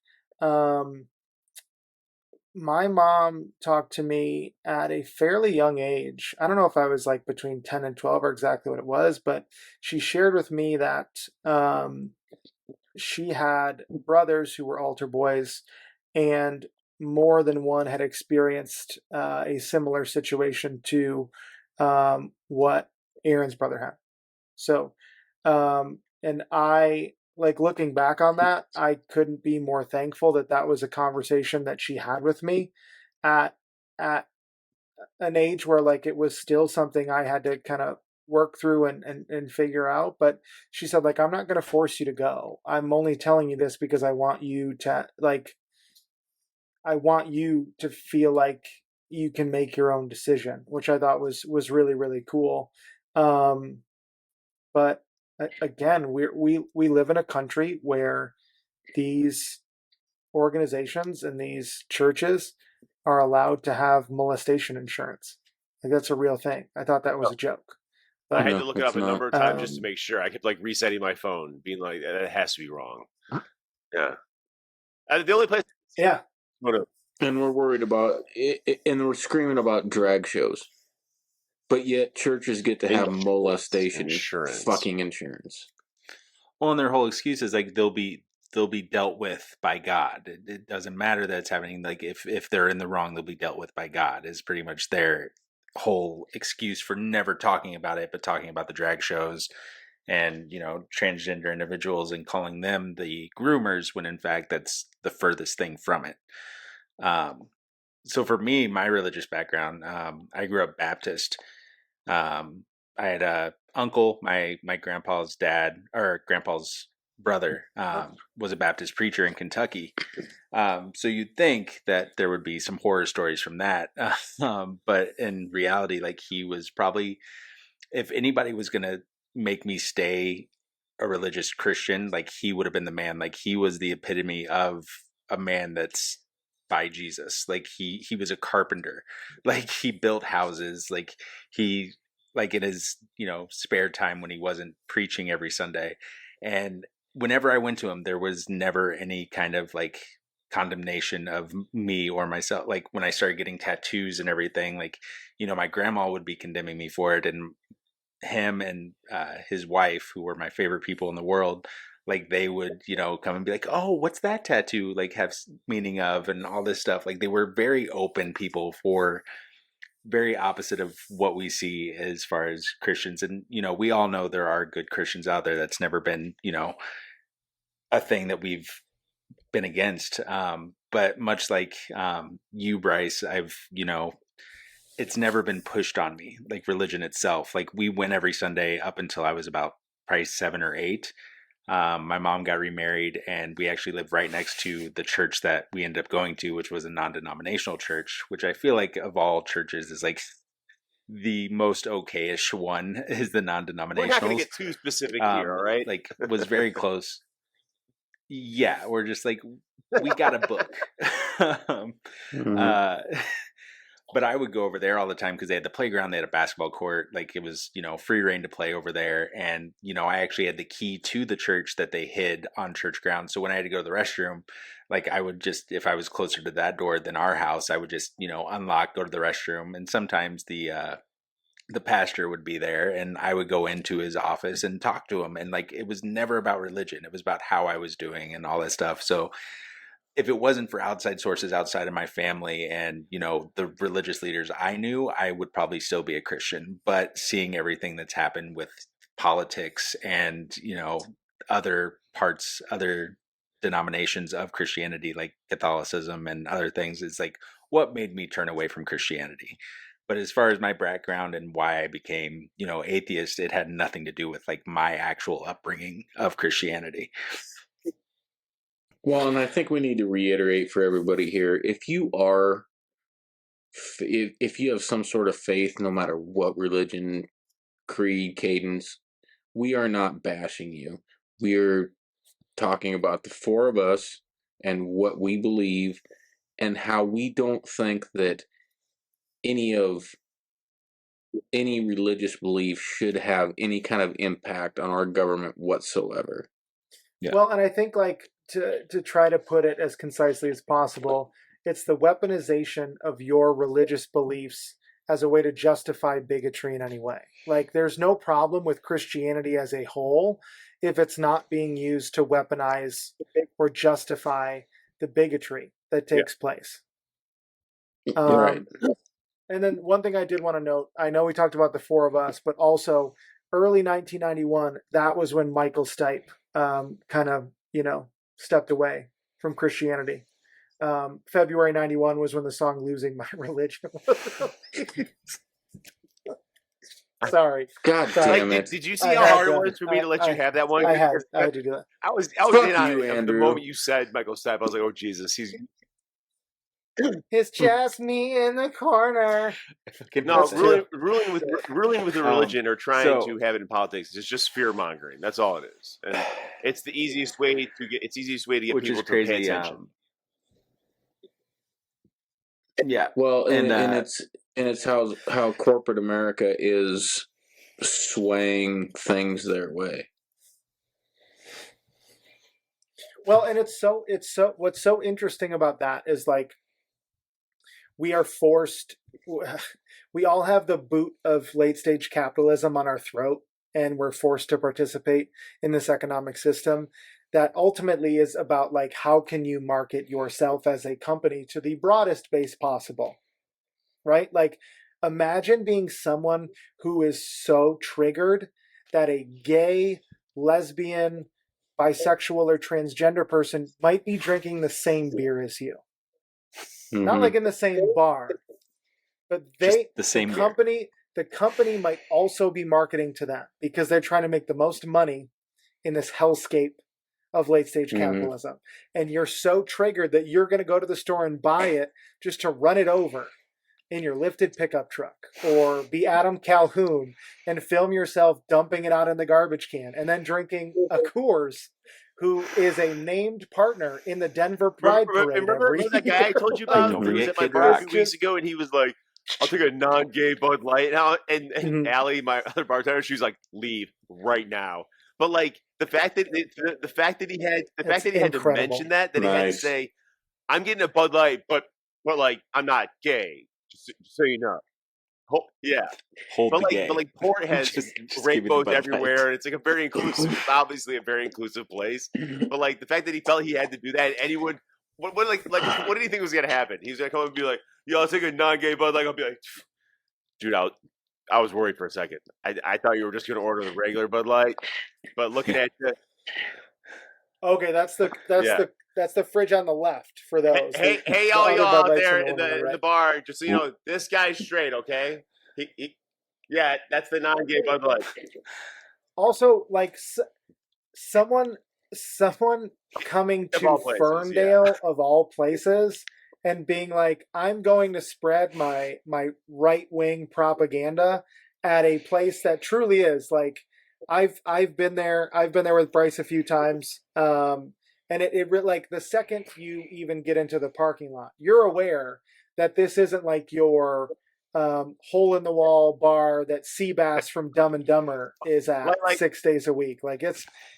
my mom talked to me at a fairly young age. I don't know if I was like between 10 and 12 or exactly what it was, but she shared with me that she had brothers who were altar boys, and more than one had experienced a similar situation to what Aaron's brother had. So, and I, like, looking back on that, I couldn't be more thankful that that was a conversation that she had with me at an age where, like, it was still something I had to kind of work through and figure out. But she said, like, I'm not going to force you to go. I'm only telling you this because I want you to, like, I want you to feel like you can make your own decision, which I thought was really, really cool. But again, we live in a country where these organizations and these churches are allowed to have molestation insurance. Like, that's a real thing. I thought that was a joke. But I had to look it up a number of times just to make sure. I kept like resetting my phone, being like, that has to be wrong. Yeah. The only place. Yeah. And we're worried about it, and we're screaming about drag shows. But yet churches get to have molestation fucking insurance. Well, and their whole excuse is like they'll be dealt with by God. It doesn't matter that it's happening. Like if they're in the wrong, they'll be dealt with by God is pretty much their whole excuse for never talking about it, but talking about the drag shows and, you know, transgender individuals and calling them the groomers when in fact that's the furthest thing from it. So for me, my religious background, I grew up Baptist. I had a uncle, my grandpa's dad or grandpa's brother, was a Baptist preacher in Kentucky. So you'd think that there would be some horror stories from that. But in reality, like he was probably, if anybody was going to make me stay a religious Christian, like he would have been the man. Like he was the epitome of a man that's by Jesus. Like he was a carpenter. Like he built houses. Like he, like in his, you know, spare time when he wasn't preaching every Sunday. And whenever I went to him, there was never any kind of like condemnation of me or myself. Like when I started getting tattoos and everything, like, you know, my grandma would be condemning me for it, and him and his wife, who were my favorite people in the world, like they would, you know, come and be like, oh, what's that tattoo like have meaning of, and all this stuff. Like they were very open people, for very opposite of what we see as far as Christians. And, you know, we all know there are good Christians out there. That's never been, you know, a thing that we've been against. But much like you, Bryce, I've, you know, it's never been pushed on me, like religion itself. Like we went every Sunday up until I was about probably 7 or 8. My mom got remarried, and we actually lived right next to the church that we ended up going to, which was a non-denominational church, which I feel like of all churches is like the most okay-ish one is the non-denominational. We're not going to get too specific here, all right? Like was very close. Yeah, we're just like, we got a book. But I would go over there all the time because they had the playground, they had a basketball court, like it was, you know, free reign to play over there. And, you know, I actually had the key to the church that they hid on church ground. So when I had to go to the restroom, like I would just, if I was closer to that door than our house, I would just, you know, unlock, go to the restroom. And sometimes the pastor would be there, and I would go into his office and talk to him. And like, it was never about religion. It was about how I was doing and all that stuff. So if it wasn't for outside sources outside of my family and, you know, the religious leaders I knew, I would probably still be a Christian. But seeing everything that's happened with politics and, you know, other parts, other denominations of Christianity, like Catholicism and other things, is like what made me turn away from Christianity. But as far as my background and why I became, you know, atheist, it had nothing to do with like my actual upbringing of Christianity. Well, and I think we need to reiterate for everybody here, if you have some sort of faith, no matter what religion, creed, cadence, we are not bashing you. We are talking about the four of us and what we believe and how we don't think that any of any religious belief should have any kind of impact on our government whatsoever. Yeah. Well, and I think like to try to put it as concisely as possible, it's the weaponization of your religious beliefs as a way to justify bigotry in any way. Like there's no problem with Christianity as a whole if it's not being used to weaponize or justify the bigotry that takes place. Right. And then one thing I did want to note, I know we talked about the four of us, but also early 1991, that was when Michael Stipe kind of, stepped away from Christianity. February 91 was when the song Losing My Religion was released. Sorry. God damn it. Did you see how hard it was for me to let you have that one? I had to do that. I was Fuck in on you, it. The Andrew. moment you said Michael Stipe, I was like, oh, Jesus. It's just me in the corner. No, ruling with the religion or trying to have it in politics is just fear mongering. That's all it is, and it's the easiest way to get people to pay attention. Yeah, well, and it's how corporate America is swaying things their way. Well, and it's so what's so interesting about that is like we are forced, we all have the boot of late stage capitalism on our throat, and we're forced to participate in this economic system that ultimately is about like how can you market yourself as a company to the broadest base possible, right? Like imagine being someone who is so triggered that a gay, lesbian, bisexual, or transgender person might be drinking the same beer as you. Mm-hmm. Not like in the same bar, but the company might also be marketing to them because they're trying to make the most money in this hellscape of late stage capitalism. And you're so triggered that you're going to go to the store and buy it just to run it over in your lifted pickup truck, or be Adam Calhoun and film yourself dumping it out in the garbage can and then drinking a Coors, who is a named partner in the Denver Pride Parade. Remember that guy I told you about who was at my bar a few weeks ago, and he was like, I'll take a non-gay Bud Light now. And Allie, my other bartender, she was like, leave right now. But like the fact that he had to mention that he had to say, I'm getting a Bud Light, but like I'm not gay, just so you know. But like Port has rainbows everywhere, and it's like a very inclusive, obviously a very inclusive place. But like the fact that he felt he had to do that, and anyone, what did he think was gonna happen? He was gonna come up and be like, "Yo, I'll take a non-gay Bud Light." I'll be like, "Dude, I was worried for a second. I thought you were just gonna order the regular Bud Light, but looking at you." Okay, that's the fridge on the left for those. Hey, all y'all out there in the bar, just so you know, this guy's straight, okay? Yeah, that's the non-gay Bud Light. Also, like someone coming to Ferndale of all places and being like, I'm going to spread my right-wing propaganda at a place that truly is like, I've been there with Bryce a few times, and it like the second you even get into the parking lot, you're aware that this isn't like your hole in the wall bar that Seabass from Dumb and Dumber is at like 6 days a week. Like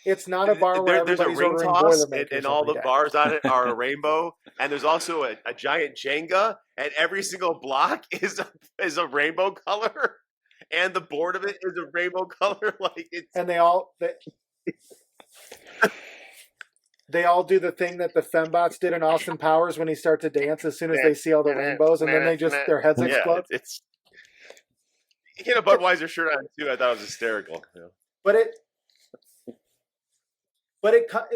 it's not a bar where everybody's ordering Boilermakers, and all the bars on it are a rainbow, and there's also a giant Jenga, and every single block is a rainbow color. And the board of it is a rainbow color, like it's. And they all do the thing that the fembots did in Austin Powers when he starts to dance as soon as they see all the rainbows, and then their heads explode. It's he had a Budweiser shirt on too. I thought it was hysterical. But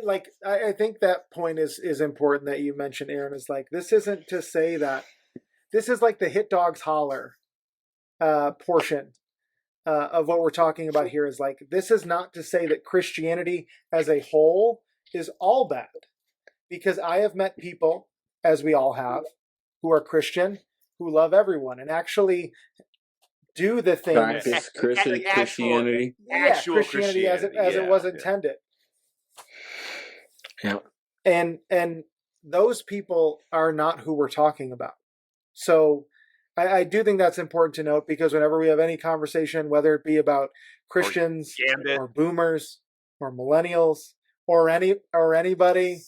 like I think that point is important that you mentioned, Aaron. Is like this isn't to say that this is like the Hit Dogs Holler portion of what we're talking about here. Is like this is not to say that Christianity as a whole is all bad, because I have met people, as we all have, who are Christian, who love everyone and actually do the things Christianity, actual Christianity as it was intended. Yeah, and those people are not who we're talking about. So I do think that's important to note, because whenever we have any conversation, whether it be about Christians or boomers or millennials or anybody,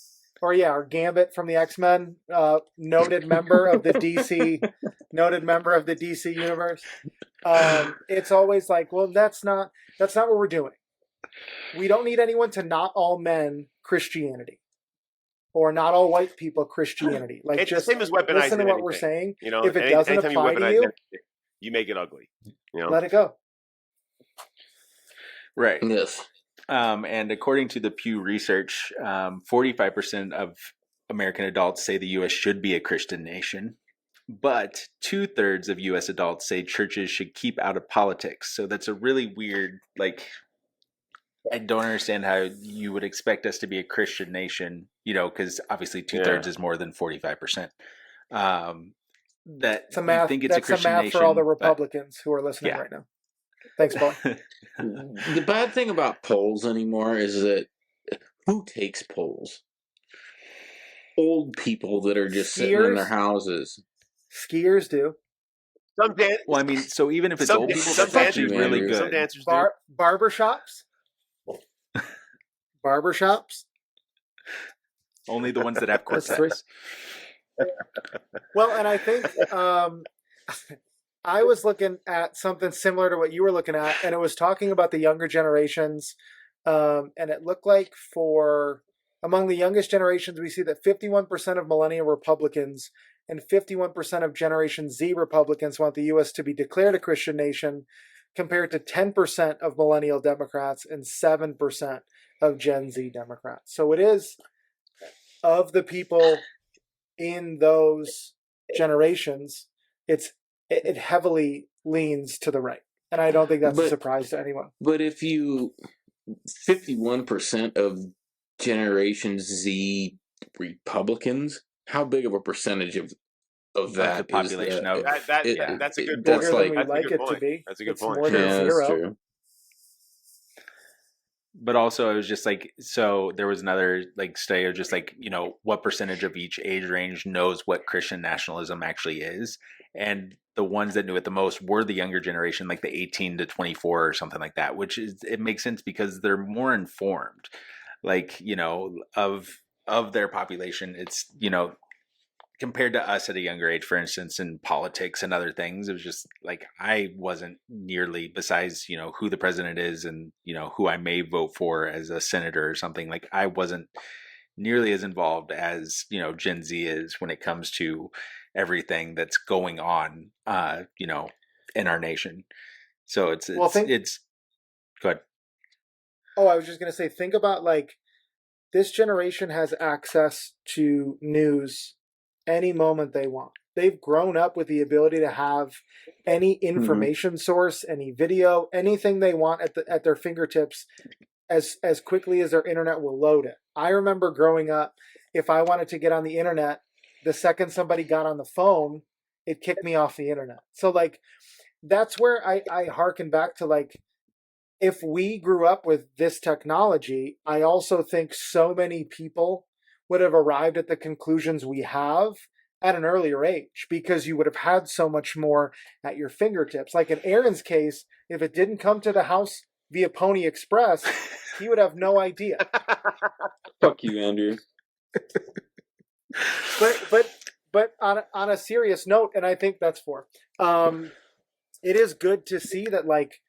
or or Gambit from the X-Men, noted member of the DC universe, it's always like, well, that's not what we're doing. We don't need anyone to not all men Christianity, or not all white people Christianity. Like, it's just the same as weaponizing listen to what anything. we're saying. You know, if it doesn't apply to you, you make it ugly. You know? Let it go. Right. Yes. And according to the Pew Research, 45% of American adults say the U.S. should be a Christian nation, but 2/3 of U.S. adults say churches should keep out of politics. So that's a really weird, like, I don't understand how you would expect us to be a Christian nation, you know, because obviously 2/3 is more than 45%. That it's a math, think it's that's a Christian math nation, for all the Republicans who are listening yeah. right now. Thanks, Paul. The bad thing about polls anymore is that who takes polls? Old people that are just sitting in their houses. Skiers do. Well, I mean, so even if it's old people, that's actually really good. Some dancers Barbershops? Barbershops? Only the ones that have quartets. Well, and I think I was looking at something similar to what you were looking at, and it was talking about the younger generations. And it looked like among the youngest generations, we see that 51% of millennial Republicans and 51% of Generation Z Republicans want the U.S. to be declared a Christian nation, compared to 10% of millennial Democrats and 7% of Gen Z Democrats. So it is, of the people in those generations, it heavily leans to the right. And I don't think that's a surprise to anyone. But if 51% of Generation Z Republicans, how big of a percentage of that the population? That's a good point. Bigger than we'd like it to be. That's a good it's point. More than zero. That's true. But also, it was just like, so there was another like study of just like, you know, what percentage of each age range knows what Christian nationalism actually is. And the ones that knew it the most were the younger generation, like the 18 to 24 or something like that, which is, it makes sense because they're more informed, like, you know, of their population. It's, you know, compared to us at a younger age, for instance, in politics and other things, it was just like, I wasn't nearly, besides, you know, who the president is and, you know, who I may vote for as a senator or something, like I wasn't nearly as involved as, you know, Gen Z is when it comes to everything that's going on, you know, in our nation. So it's go ahead. Oh, I was just going to say, think about, like, this generation has access to news any moment they want. They've grown up with the ability to have any information source, any video, anything they want at their fingertips as quickly as their internet will load it. I remember growing up, if I wanted to get on the internet, the second somebody got on the phone, it kicked me off the internet. So, like, that's where I hearken back to, like, if we grew up with this technology, I also think so many people would have arrived at the conclusions we have at an earlier age, because you would have had so much more at your fingertips. Like in Aaron's case, if it didn't come to the house via Pony Express, he would have no idea. Fuck you, Andrew. But on a serious note, and I think that's it is good to see that, like,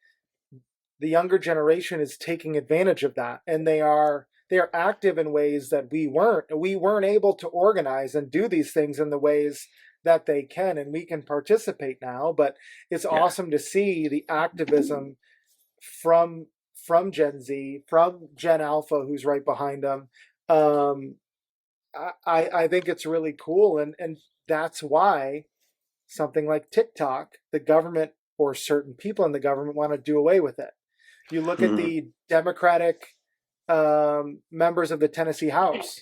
the younger generation is taking advantage of that, and they are active in ways that we weren't able to organize and do these things in the ways that they can, and we can participate now. But it's awesome to see the activism from Gen Z, from Gen Alpha, who's right behind them. I think it's really cool, and that's why something like TikTok, the government or certain people in the government want to do away with it. You look at the Democratic members of the Tennessee House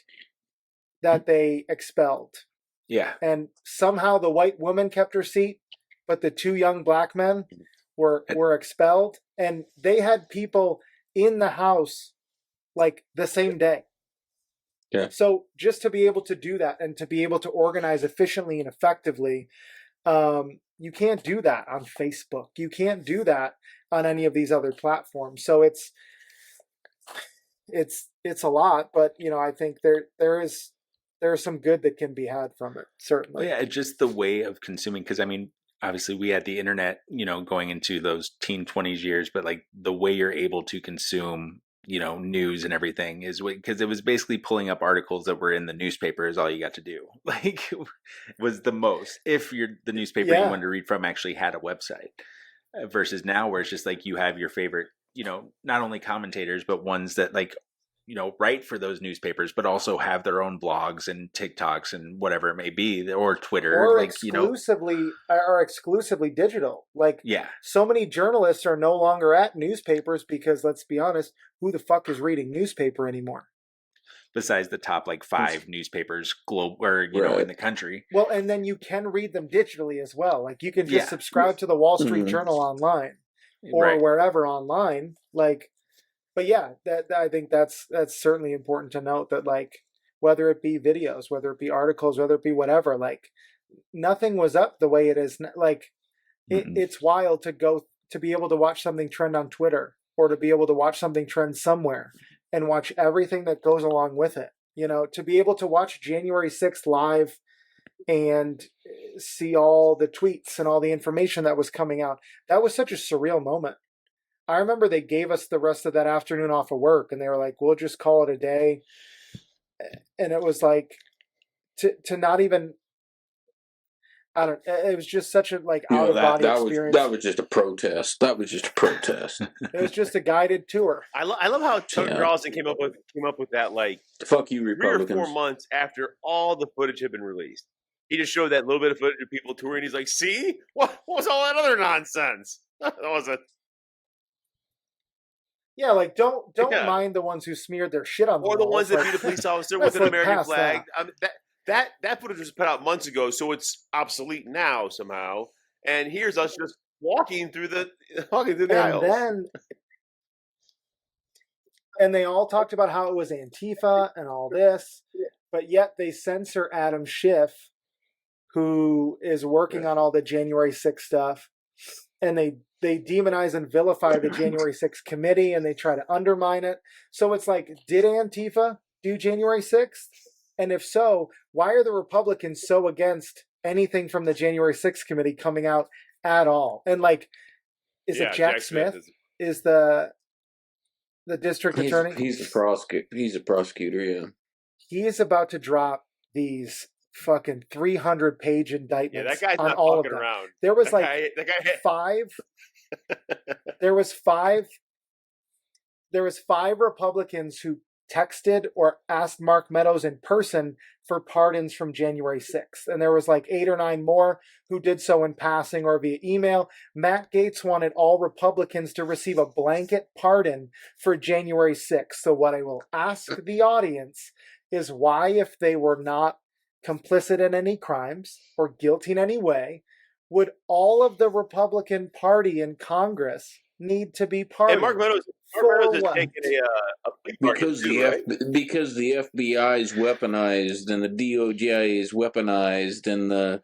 that they expelled. Yeah. And somehow the white woman kept her seat, but the two young black men were expelled. And they had people in the House like the same day. Yeah. So just to be able to do that and to be able to organize efficiently and effectively, You can't do that on Facebook. You can't do that on any of these other platforms. So it's a lot, but I think there's some good that can be had from it, certainly. Yeah, it's just the way of consuming, because obviously we had the internet, going into those teen 20s years, but like the way you're able to consume, news and everything is because it was basically pulling up articles that were in the newspaper is all you got to do. Like, was the most, if the newspaper you wanted to read from actually had a website, versus now where it's just like you have your favorite, not only commentators, but ones that like, write for those newspapers, but also have their own blogs and TikToks and whatever it may be, or Twitter, or exclusively digital. Like, so many journalists are no longer at newspapers because, let's be honest, who the fuck is reading newspaper anymore? Besides the top like 5 newspapers in the country. Well, and then you can read them digitally as well. Like, you can just subscribe to the Wall Street Journal online or wherever online. Like. But yeah, I think that's certainly important to note that, like, whether it be videos, whether it be articles, whether it be whatever, like, nothing was up the way it is. Like, it's wild to be able to watch something trend on Twitter, or to be able to watch something trend somewhere and watch everything that goes along with it. To be able to watch January 6th live and see all the tweets and all the information that was coming out. That was such a surreal moment. I remember they gave us the rest of that afternoon off of work, and they were like, we'll just call it a day. And it was like, to not even, it was just such a, like, out-of-body experience. That was just a protest. It was just a guided tour. I love how Tucker Carlson came up with that, like, fuck you, Republicans. 3 or 4 months after all the footage had been released. He just showed that little bit of footage of people touring. He's like, see? What was all that other nonsense? That was a... Yeah, like, don't mind the ones who smeared their shit on the walls. Or the ones that beat a police officer with an American flag. That footage was put out months ago, so it's obsolete now somehow. And here's us just walking through the aisles. And they all talked about how it was Antifa and all this, but yet they censor Adam Schiff, who is working on all the January 6th stuff, and they demonize and vilify the January 6th committee, and they try to undermine it. So it's like, did Antifa do January 6th? And if so, why are the Republicans so against anything from the January 6th committee coming out at all? And, like, is it Jack Smith is the district attorney? He's a prosecutor, yeah. He's about to drop these fucking 300-page indictments. Yeah, that guy's on not all of fucking them. Around. There was There was five Republicans who texted or asked Mark Meadows in person for pardons from January 6th. And there was like 8 or 9 more who did so in passing or via email. Matt Gaetz wanted all Republicans to receive a blanket pardon for January 6th. So what I will ask the audience is why, if they were not complicit in any crimes or guilty in any way, would all of the Republican Party in Congress need to be pardoned? And Mark Meadows is taking a plea bargain because the FBI is weaponized and the DOJ is weaponized and the...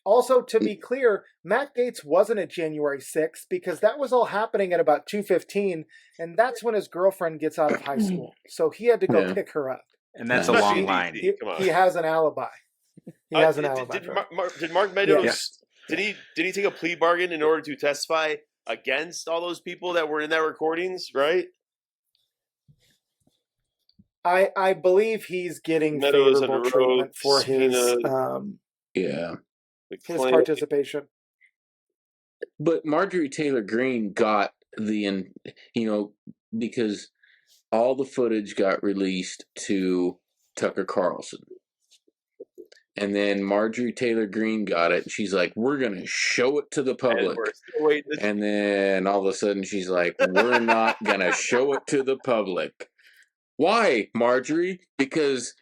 Also, to be clear, Matt Gaetz wasn't at January 6th because that was all happening at about 2:15, and that's when his girlfriend gets out of high school. So he had to go pick her up. And that's a long line. He has an alibi. He has an alibi. Did Mark Meadows... Did he take a plea bargain in order to testify against all those people that were in that recordings, right? I believe he's getting Meadows favorable treatment for his his participation. But Marjorie Taylor Greene got because all the footage got released to Tucker Carlson. And then Marjorie Taylor Greene got it, and she's like, we're going to show it to the public. And then all of a sudden she's like, we're not going to show it to the public. Why, Marjorie? Because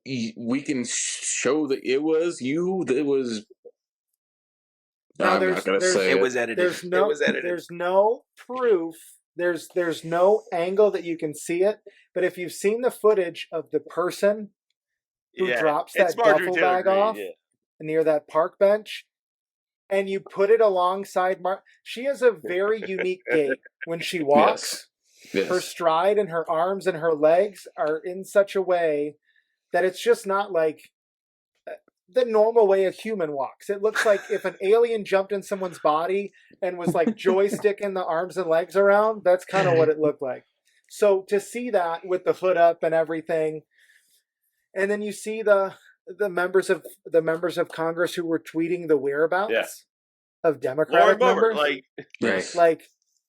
we can show that it was you that was... No, I'm not going to say it. It was edited. There's no proof. There's no angle that you can see it. But if you've seen the footage of the person who drops that duffel bag off, near that park bench, and you put it alongside she has a very unique gait when she walks. Yes. Her stride and her arms and her legs are in such a way that it's just not like the normal way a human walks. It looks like if an alien jumped in someone's body and was like joysticking the arms and legs around, that's kind of what it looked like. So to see that with the hood up and everything, and then you see the members of Congress who were tweeting the whereabouts of Democratic members, like,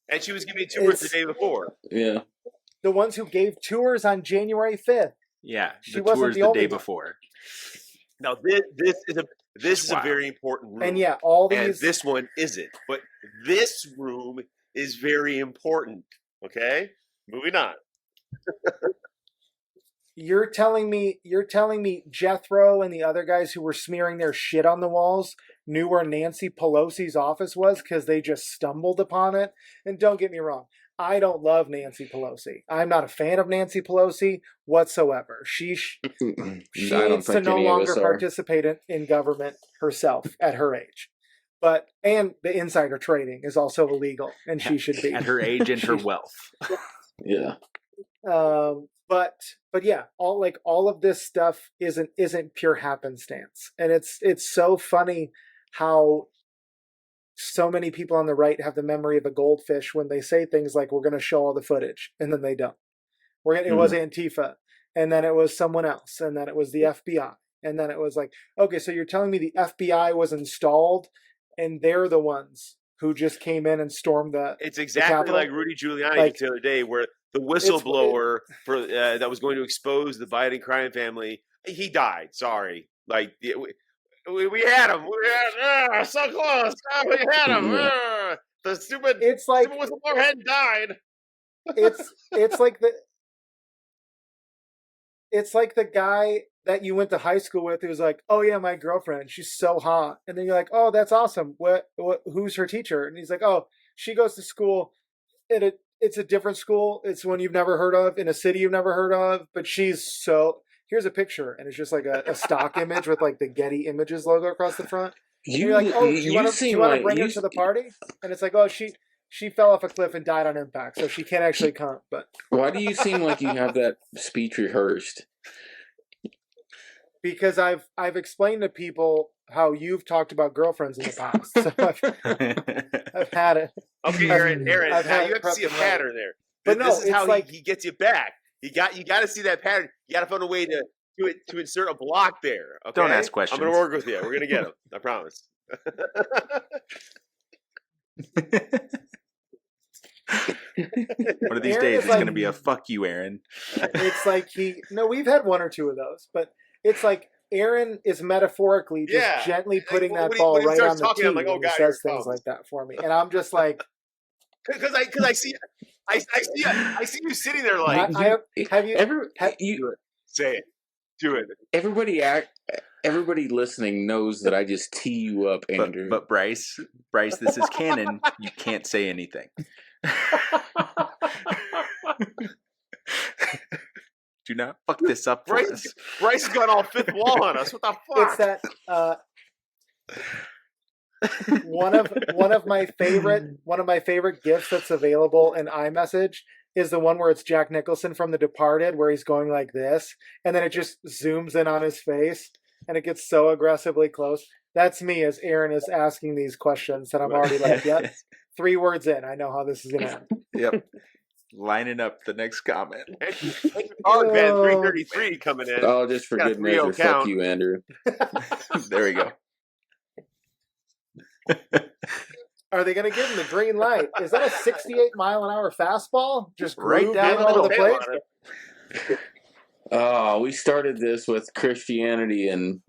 and she was giving tours the day before. Yeah, the ones who gave tours on January 5th. Yeah, she wasn't the day before. Now this is a very important room, and all these. And this one isn't, but this room is very important. Okay, moving on. You're telling me Jethro and the other guys who were smearing their shit on the walls knew where Nancy Pelosi's office was because they just stumbled upon it? And don't get me wrong, I don't love Nancy Pelosi. I'm not a fan of Nancy Pelosi whatsoever. She needs to no longer participate in government herself at her age. And the insider trading is also illegal, and she should be at her age and her wealth. Yeah. But yeah, all of this stuff isn't pure happenstance, and it's so funny how so many people on the right have the memory of a goldfish when they say things like "we're going to show all the footage," and then they don't. It was Antifa, and then it was someone else, and then it was the FBI, and then it was like, okay, so you're telling me the FBI was installed, and they're the ones who just came in and stormed the. It's exactly like Rudy Giuliani the other day, where the whistleblower that was going to expose the Biden crime family, he died. Sorry, we had him. We had so close. We had him. The stupid. It's like stupid whistleblower hadn't died. It's like the guy that you went to high school with who's like, oh yeah, my girlfriend, she's so hot, and then you're like, oh, that's awesome. Who's her teacher? And he's like, oh, she goes to school it's a different school. It's one you've never heard of in a city you've never heard of, but here's a picture, and it's just like a stock image with like the Getty Images logo across the front. You're like, oh, do you want to bring her to the party? And it's like, oh, she fell off a cliff and died on impact, so she can't actually come. But why do you seem like you have that speech rehearsed? Because I've explained to people how you've talked about girlfriends in the past. So I've had it. Okay, Aaron, now you have to see a pattern there. But this is how he gets you back. You got to see that pattern. You got to find a way to insert a block there. Okay? Don't ask questions. I'm going to work with you. We're going to get them. I promise. One of these days, it's going to be a fuck you, Aaron. It's like we've had one or two of those, but it's like Aaron is metaphorically just gently putting that ball right on the tee when he says things like that for me, and I'm just like, because I see you sitting there like, have you say it, do it. Everybody listening knows that I just tee you up, Andrew. But Bryce, this is canon. You can't say anything. Do not fuck this up for us. Bryce has got all fifth wall on us. What the fuck? It's that one of my favorite gifs that's available in iMessage is the one where it's Jack Nicholson from The Departed, where he's going like this, and then it just zooms in on his face, and it gets so aggressively close. That's me as Aaron is asking these questions that I'm already like, yep, 3 words in, I know how this is gonna end. Yep. Lining up the next comment. Hard man 333 coming in. Oh, just for good measure, fuck you, Andrew. There we go. Are they going to give him the green light? Is that a 68-mile-an-hour fastball? Just right down the middle of the plate? Oh, we started this with Christianity and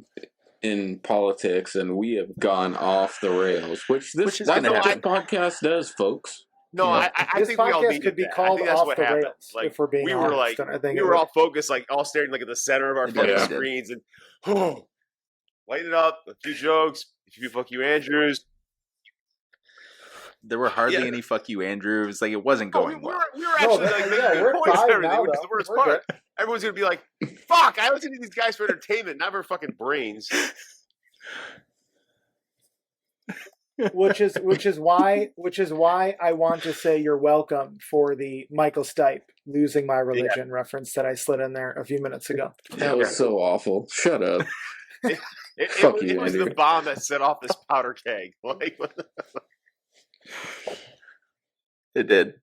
in politics, and we have gone off the rails. That's what podcast does, folks. No, I think we all could be called off the rails. Like, if we're being honest, we were all focused, like all staring like at the center of our fucking screens, and light it up. A few jokes. A few fuck you, Andrews. There were hardly any fuck you, Andrews. Like, it wasn't going well. We were actually we're points fine everything, now, which is the worst part. Everyone's gonna be like, "Fuck! I listen to these guys for entertainment, not for fucking brains." which is why I want to say you're welcome for the Michael Stipe losing my religion reference that I slid in there a few minutes ago. That was so awful. Shut up. It was the bomb that set off this powder keg. Like, it did.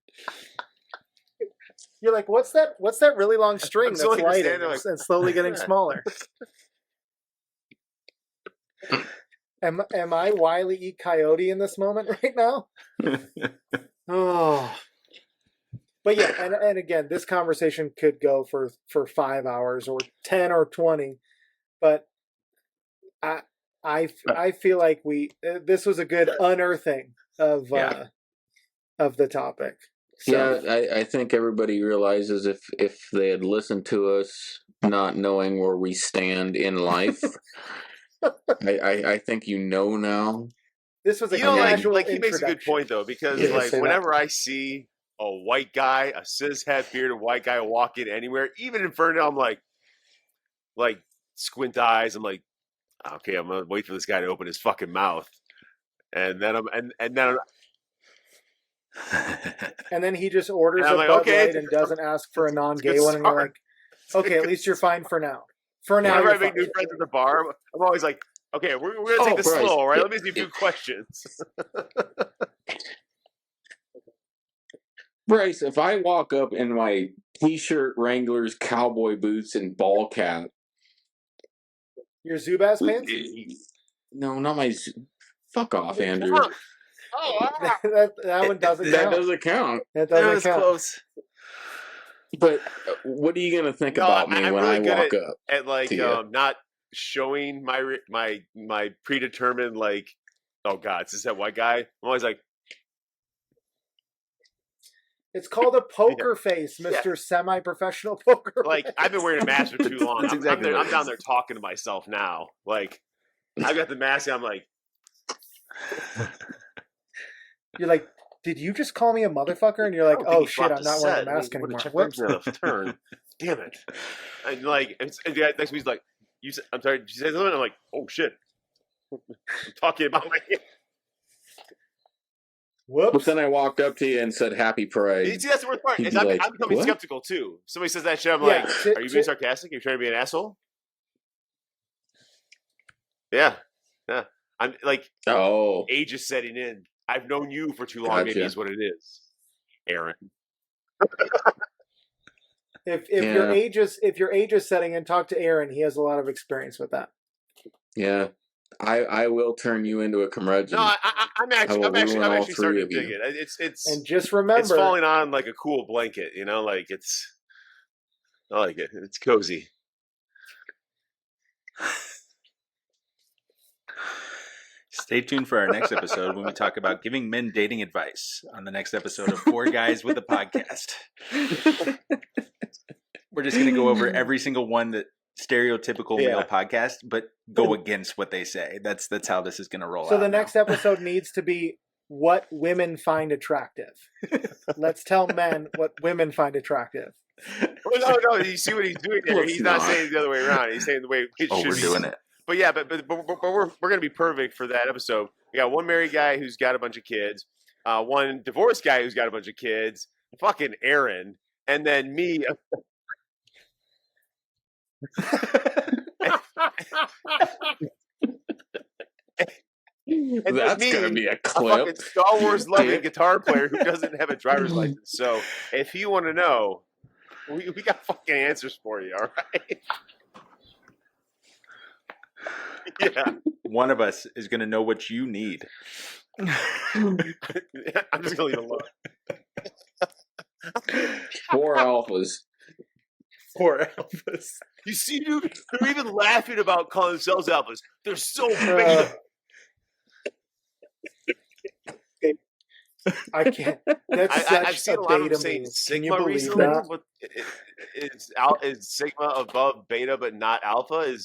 You're like, what's that really long string that's lighting and slowly getting smaller? Am I Wile E. Coyote in this moment right now? Oh. But yeah, and again, this conversation could go for 5 hours or 10 or 20, but I feel like this was a good unearthing of the topic. So. Yeah, I think everybody realizes if they had listened to us, not knowing where we stand in life, I think now. This was a like he makes a good point though, because whenever I see a white guy, a cishet bearded white guy walk in anywhere, even in Ferndale, I'm like squint eyes. I'm like, okay, I'm gonna wait for this guy to open his fucking mouth, and then and then he just orders a Bud Light and doesn't ask for a non-gay one, and you're like, okay, at least you're fine for now. For now, whenever I make new friends at the bar, I'm always like, okay, we're gonna take this slow, right? Let me ask you a few questions. Bryce, if I walk up in my t-shirt, Wranglers, cowboy boots, and ball cap, your Zubaz pants? No, not my. Fuck off, Andrew. that one doesn't count. That doesn't count. That doesn't count. Close. But what are you gonna think about me when I walk up? At like not showing my predetermined like, oh God, is this that white guy? I'm always like, it's called a poker face, Mr. Semi-professional poker. Like face. I've been wearing a mask for too long. I'm down there talking to myself now. Like I got the mask. And I'm like, you're like, did you just call me a motherfucker? And you're like, oh shit, I'm not wearing a mask anymore. Whoops. Turn. Damn it. And like, and the next week's like, I'm sorry, did you say something? I'm like, oh shit. I'm talking about my. Whoops. But then I walked up to you and said, "Happy Pride." See, that's the worst part. I'm becoming skeptical too. Somebody says that shit, I'm like, are you being sarcastic? Are you trying to be an asshole? Yeah. I'm like, age is setting in. I've known you for too long. Gotcha. Maybe is what it is, Aaron. If your age is setting in, talk to Aaron. He has a lot of experience with that. Yeah, I will turn you into a curmudgeon. No, I'm actually starting to dig it. It's and just remember, it's falling on like a cool blanket. You know, like I like it. It's cozy. Stay tuned for our next episode when we talk about giving men dating advice on the next episode of Four Guys with a Podcast. We're just going to go over every single one that stereotypical male podcast, but go against what they say. That's how this is going to roll out. So the next episode needs to be what women find attractive. Let's tell men what women find attractive. Well, no. You see what he's doing there. He's not saying it the other way around. He's saying the way it should be. We're doing it. But yeah, but we're going to be perfect for that episode. We got one married guy who's got a bunch of kids, one divorced guy who's got a bunch of kids, fucking Aaron, and then me. That's going to be a clip. A fucking Star Wars loving guitar player who doesn't have a driver's license. So if you want to know, we got fucking answers for you. All right. Yeah. One of us is going to know what you need. I'm just going to leave it alone. 4 alphas. 4 alphas. You see, dude, they're even laughing about calling themselves alphas. They're so beta. I can't. That's I've seen a lot of them saying Sigma recently. Is Sigma above beta but not alpha?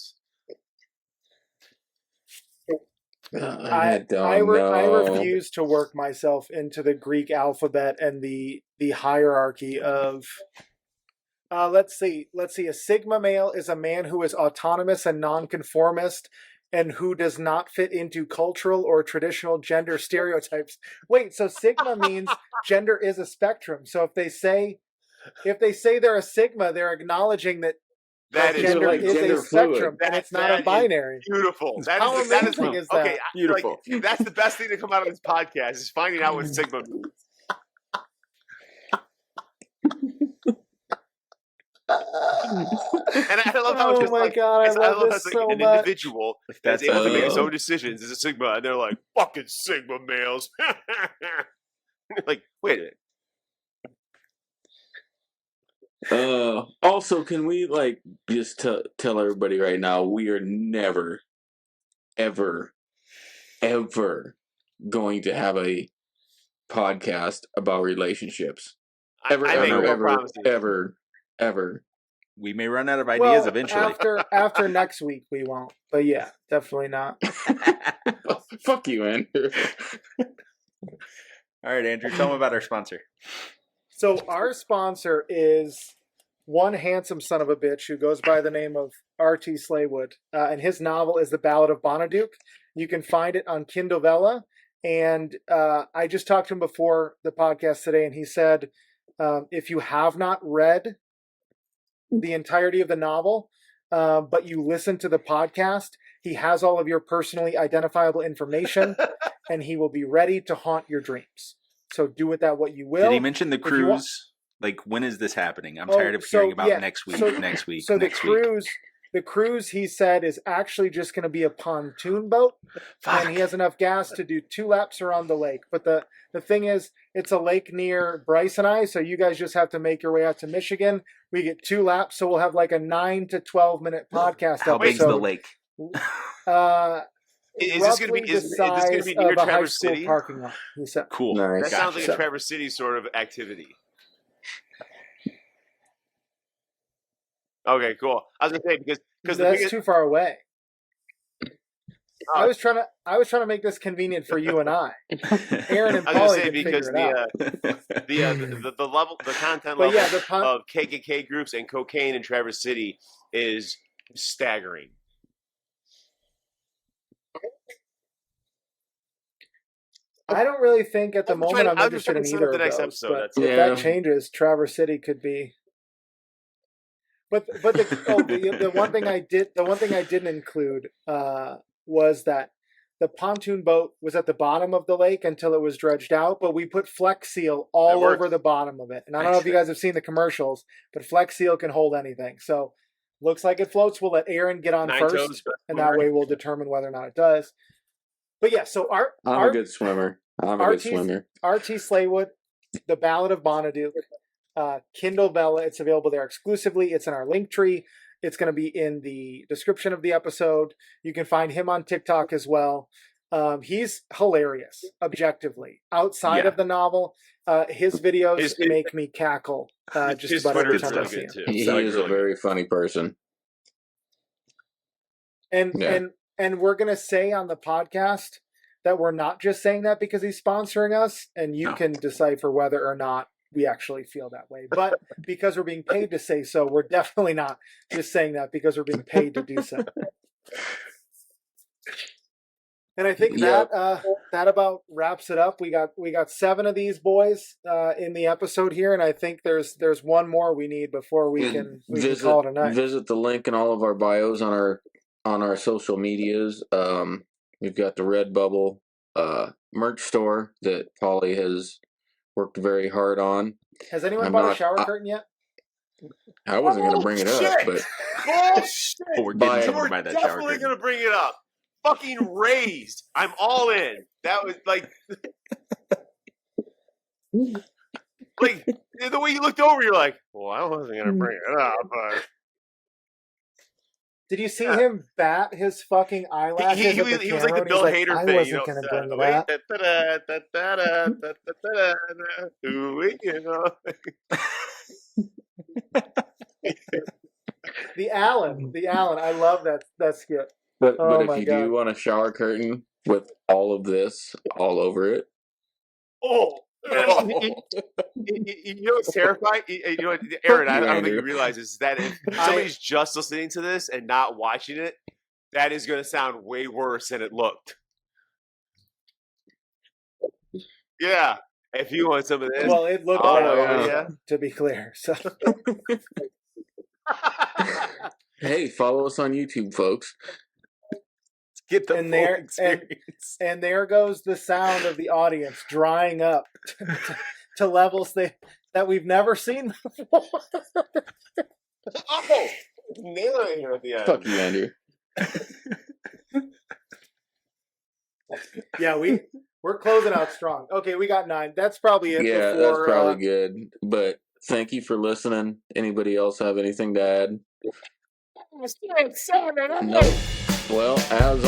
I refuse to work myself into the Greek alphabet and the hierarchy of. Let's see. A Sigma male is a man who is autonomous and nonconformist and who does not fit into cultural or traditional gender stereotypes. Wait, so Sigma means gender is a spectrum. So if they say they're a Sigma, they're acknowledging that gender is a spectrum, and it's not a binary. Beautiful. How amazing is that? Okay, beautiful. Like, that's the best thing to come out of this podcast is finding out what Sigma means. And I love how it's just like, God, I love this so an much. individual that's able to make his own decisions is a Sigma, and they're like, fucking Sigma males. Like, wait a minute. Also, can we like just tell everybody right now we are never, ever, ever going to have a podcast about relationships. Ever. We may run out of ideas eventually. After next week, we won't. But yeah, definitely not. Fuck you, Andrew. All right, Andrew, tell them about our sponsor. So our sponsor is one handsome son of a bitch who goes by the name of R.T. Slaywood, and his novel is The Ballad of Bonaduke. You can find it on Kindle Vella, and I just talked to him before the podcast today, and he said if you have not read the entirety of the novel, but you listen to the podcast, he has all of your personally identifiable information, and he will be ready to haunt your dreams. So do with that what you will. Did he mention the cruise? Like, when is this happening? I'm tired of hearing about next week. So the cruise, he said, is actually just going to be a pontoon boat. Fuck. And he has enough gas to do 2 laps around the lake. But the thing is, it's a lake near Bryce and I, so you guys just have to make your way out to Michigan. We get 2 laps, so we'll have like a 9 to 12 minute podcast. How big's the lake? Is this going to be near Traverse City? Parking lot, he said. Cool. Nice. That sounds like a Traverse City sort of activity. Okay, cool. I was going to say because that's too far away. I was trying to make this convenient for you and I. Aaron and Polly can figure it out. The level, the content level of KKK groups and cocaine in Traverse City is staggering. I don't really think at the moment I'm interested in either of those. But if that changes, Traverse City could be. But the one thing I didn't include was that the pontoon boat was at the bottom of the lake until it was dredged out, but we put Flex Seal all over the bottom of it. And I don't know if you guys have seen the commercials, but Flex Seal can hold anything. So looks like it floats. We'll let Aaron get on first, and that way we'll determine whether or not it does. But yeah, so I'm a good swimmer. R.T. Slaywood, The Ballad of Bonaduke, Kindle Vella. It's available there exclusively. It's in our link tree. It's going to be in the description of the episode. You can find him on TikTok as well. He's hilarious, objectively. Outside of the novel, his videos make me cackle just about every time I see him. He is a very funny person. And we're going to say on the podcast that we're not just saying that because he's sponsoring us, and you can decipher whether or not we actually feel that way. But because we're being paid to say so, we're definitely not just saying that because we're being paid to do so. And I think that about wraps it up. We got 7 of these boys in the episode here, and I think there's one more we need before we can call it a night. Visit the link in all of our bios on our social medias. We've got the Redbubble merch store that Polly has worked very hard on. Has anyone bought a shower curtain yet? I wasn't going to bring it up, but bullshit. We're getting someone to buy that shower curtain. Definitely going to bring it up. Fucking raised. I'm all in. That was like the way you looked over. You're like, well, I wasn't going to bring it up, but. Did you see him bat his fucking eyelashes? He was like the Bill Hader thing. I wasn't going to bring that. The Allen. I love that skit. But if you do want a shower curtain with all of this all over it. Oh. You know what's terrifying? You know what, Aaron, I don't think you realize is that if somebody's just listening to this and not watching it, that is going to sound way worse than it looked. Yeah. If you want some of this. Well, it looked to be clear. So. Hey, follow us on YouTube, folks. Get the and full experience. And there goes the sound of the audience drying up to levels that we've never seen before. Oh, nailing it at the end. Fuck you, Andrew. Yeah, we're closing out strong. Okay, we got 9. That's probably it. Yeah, before, that's probably good. But thank you for listening. Anybody else have anything to add? I'm still 7. Nope. Well, as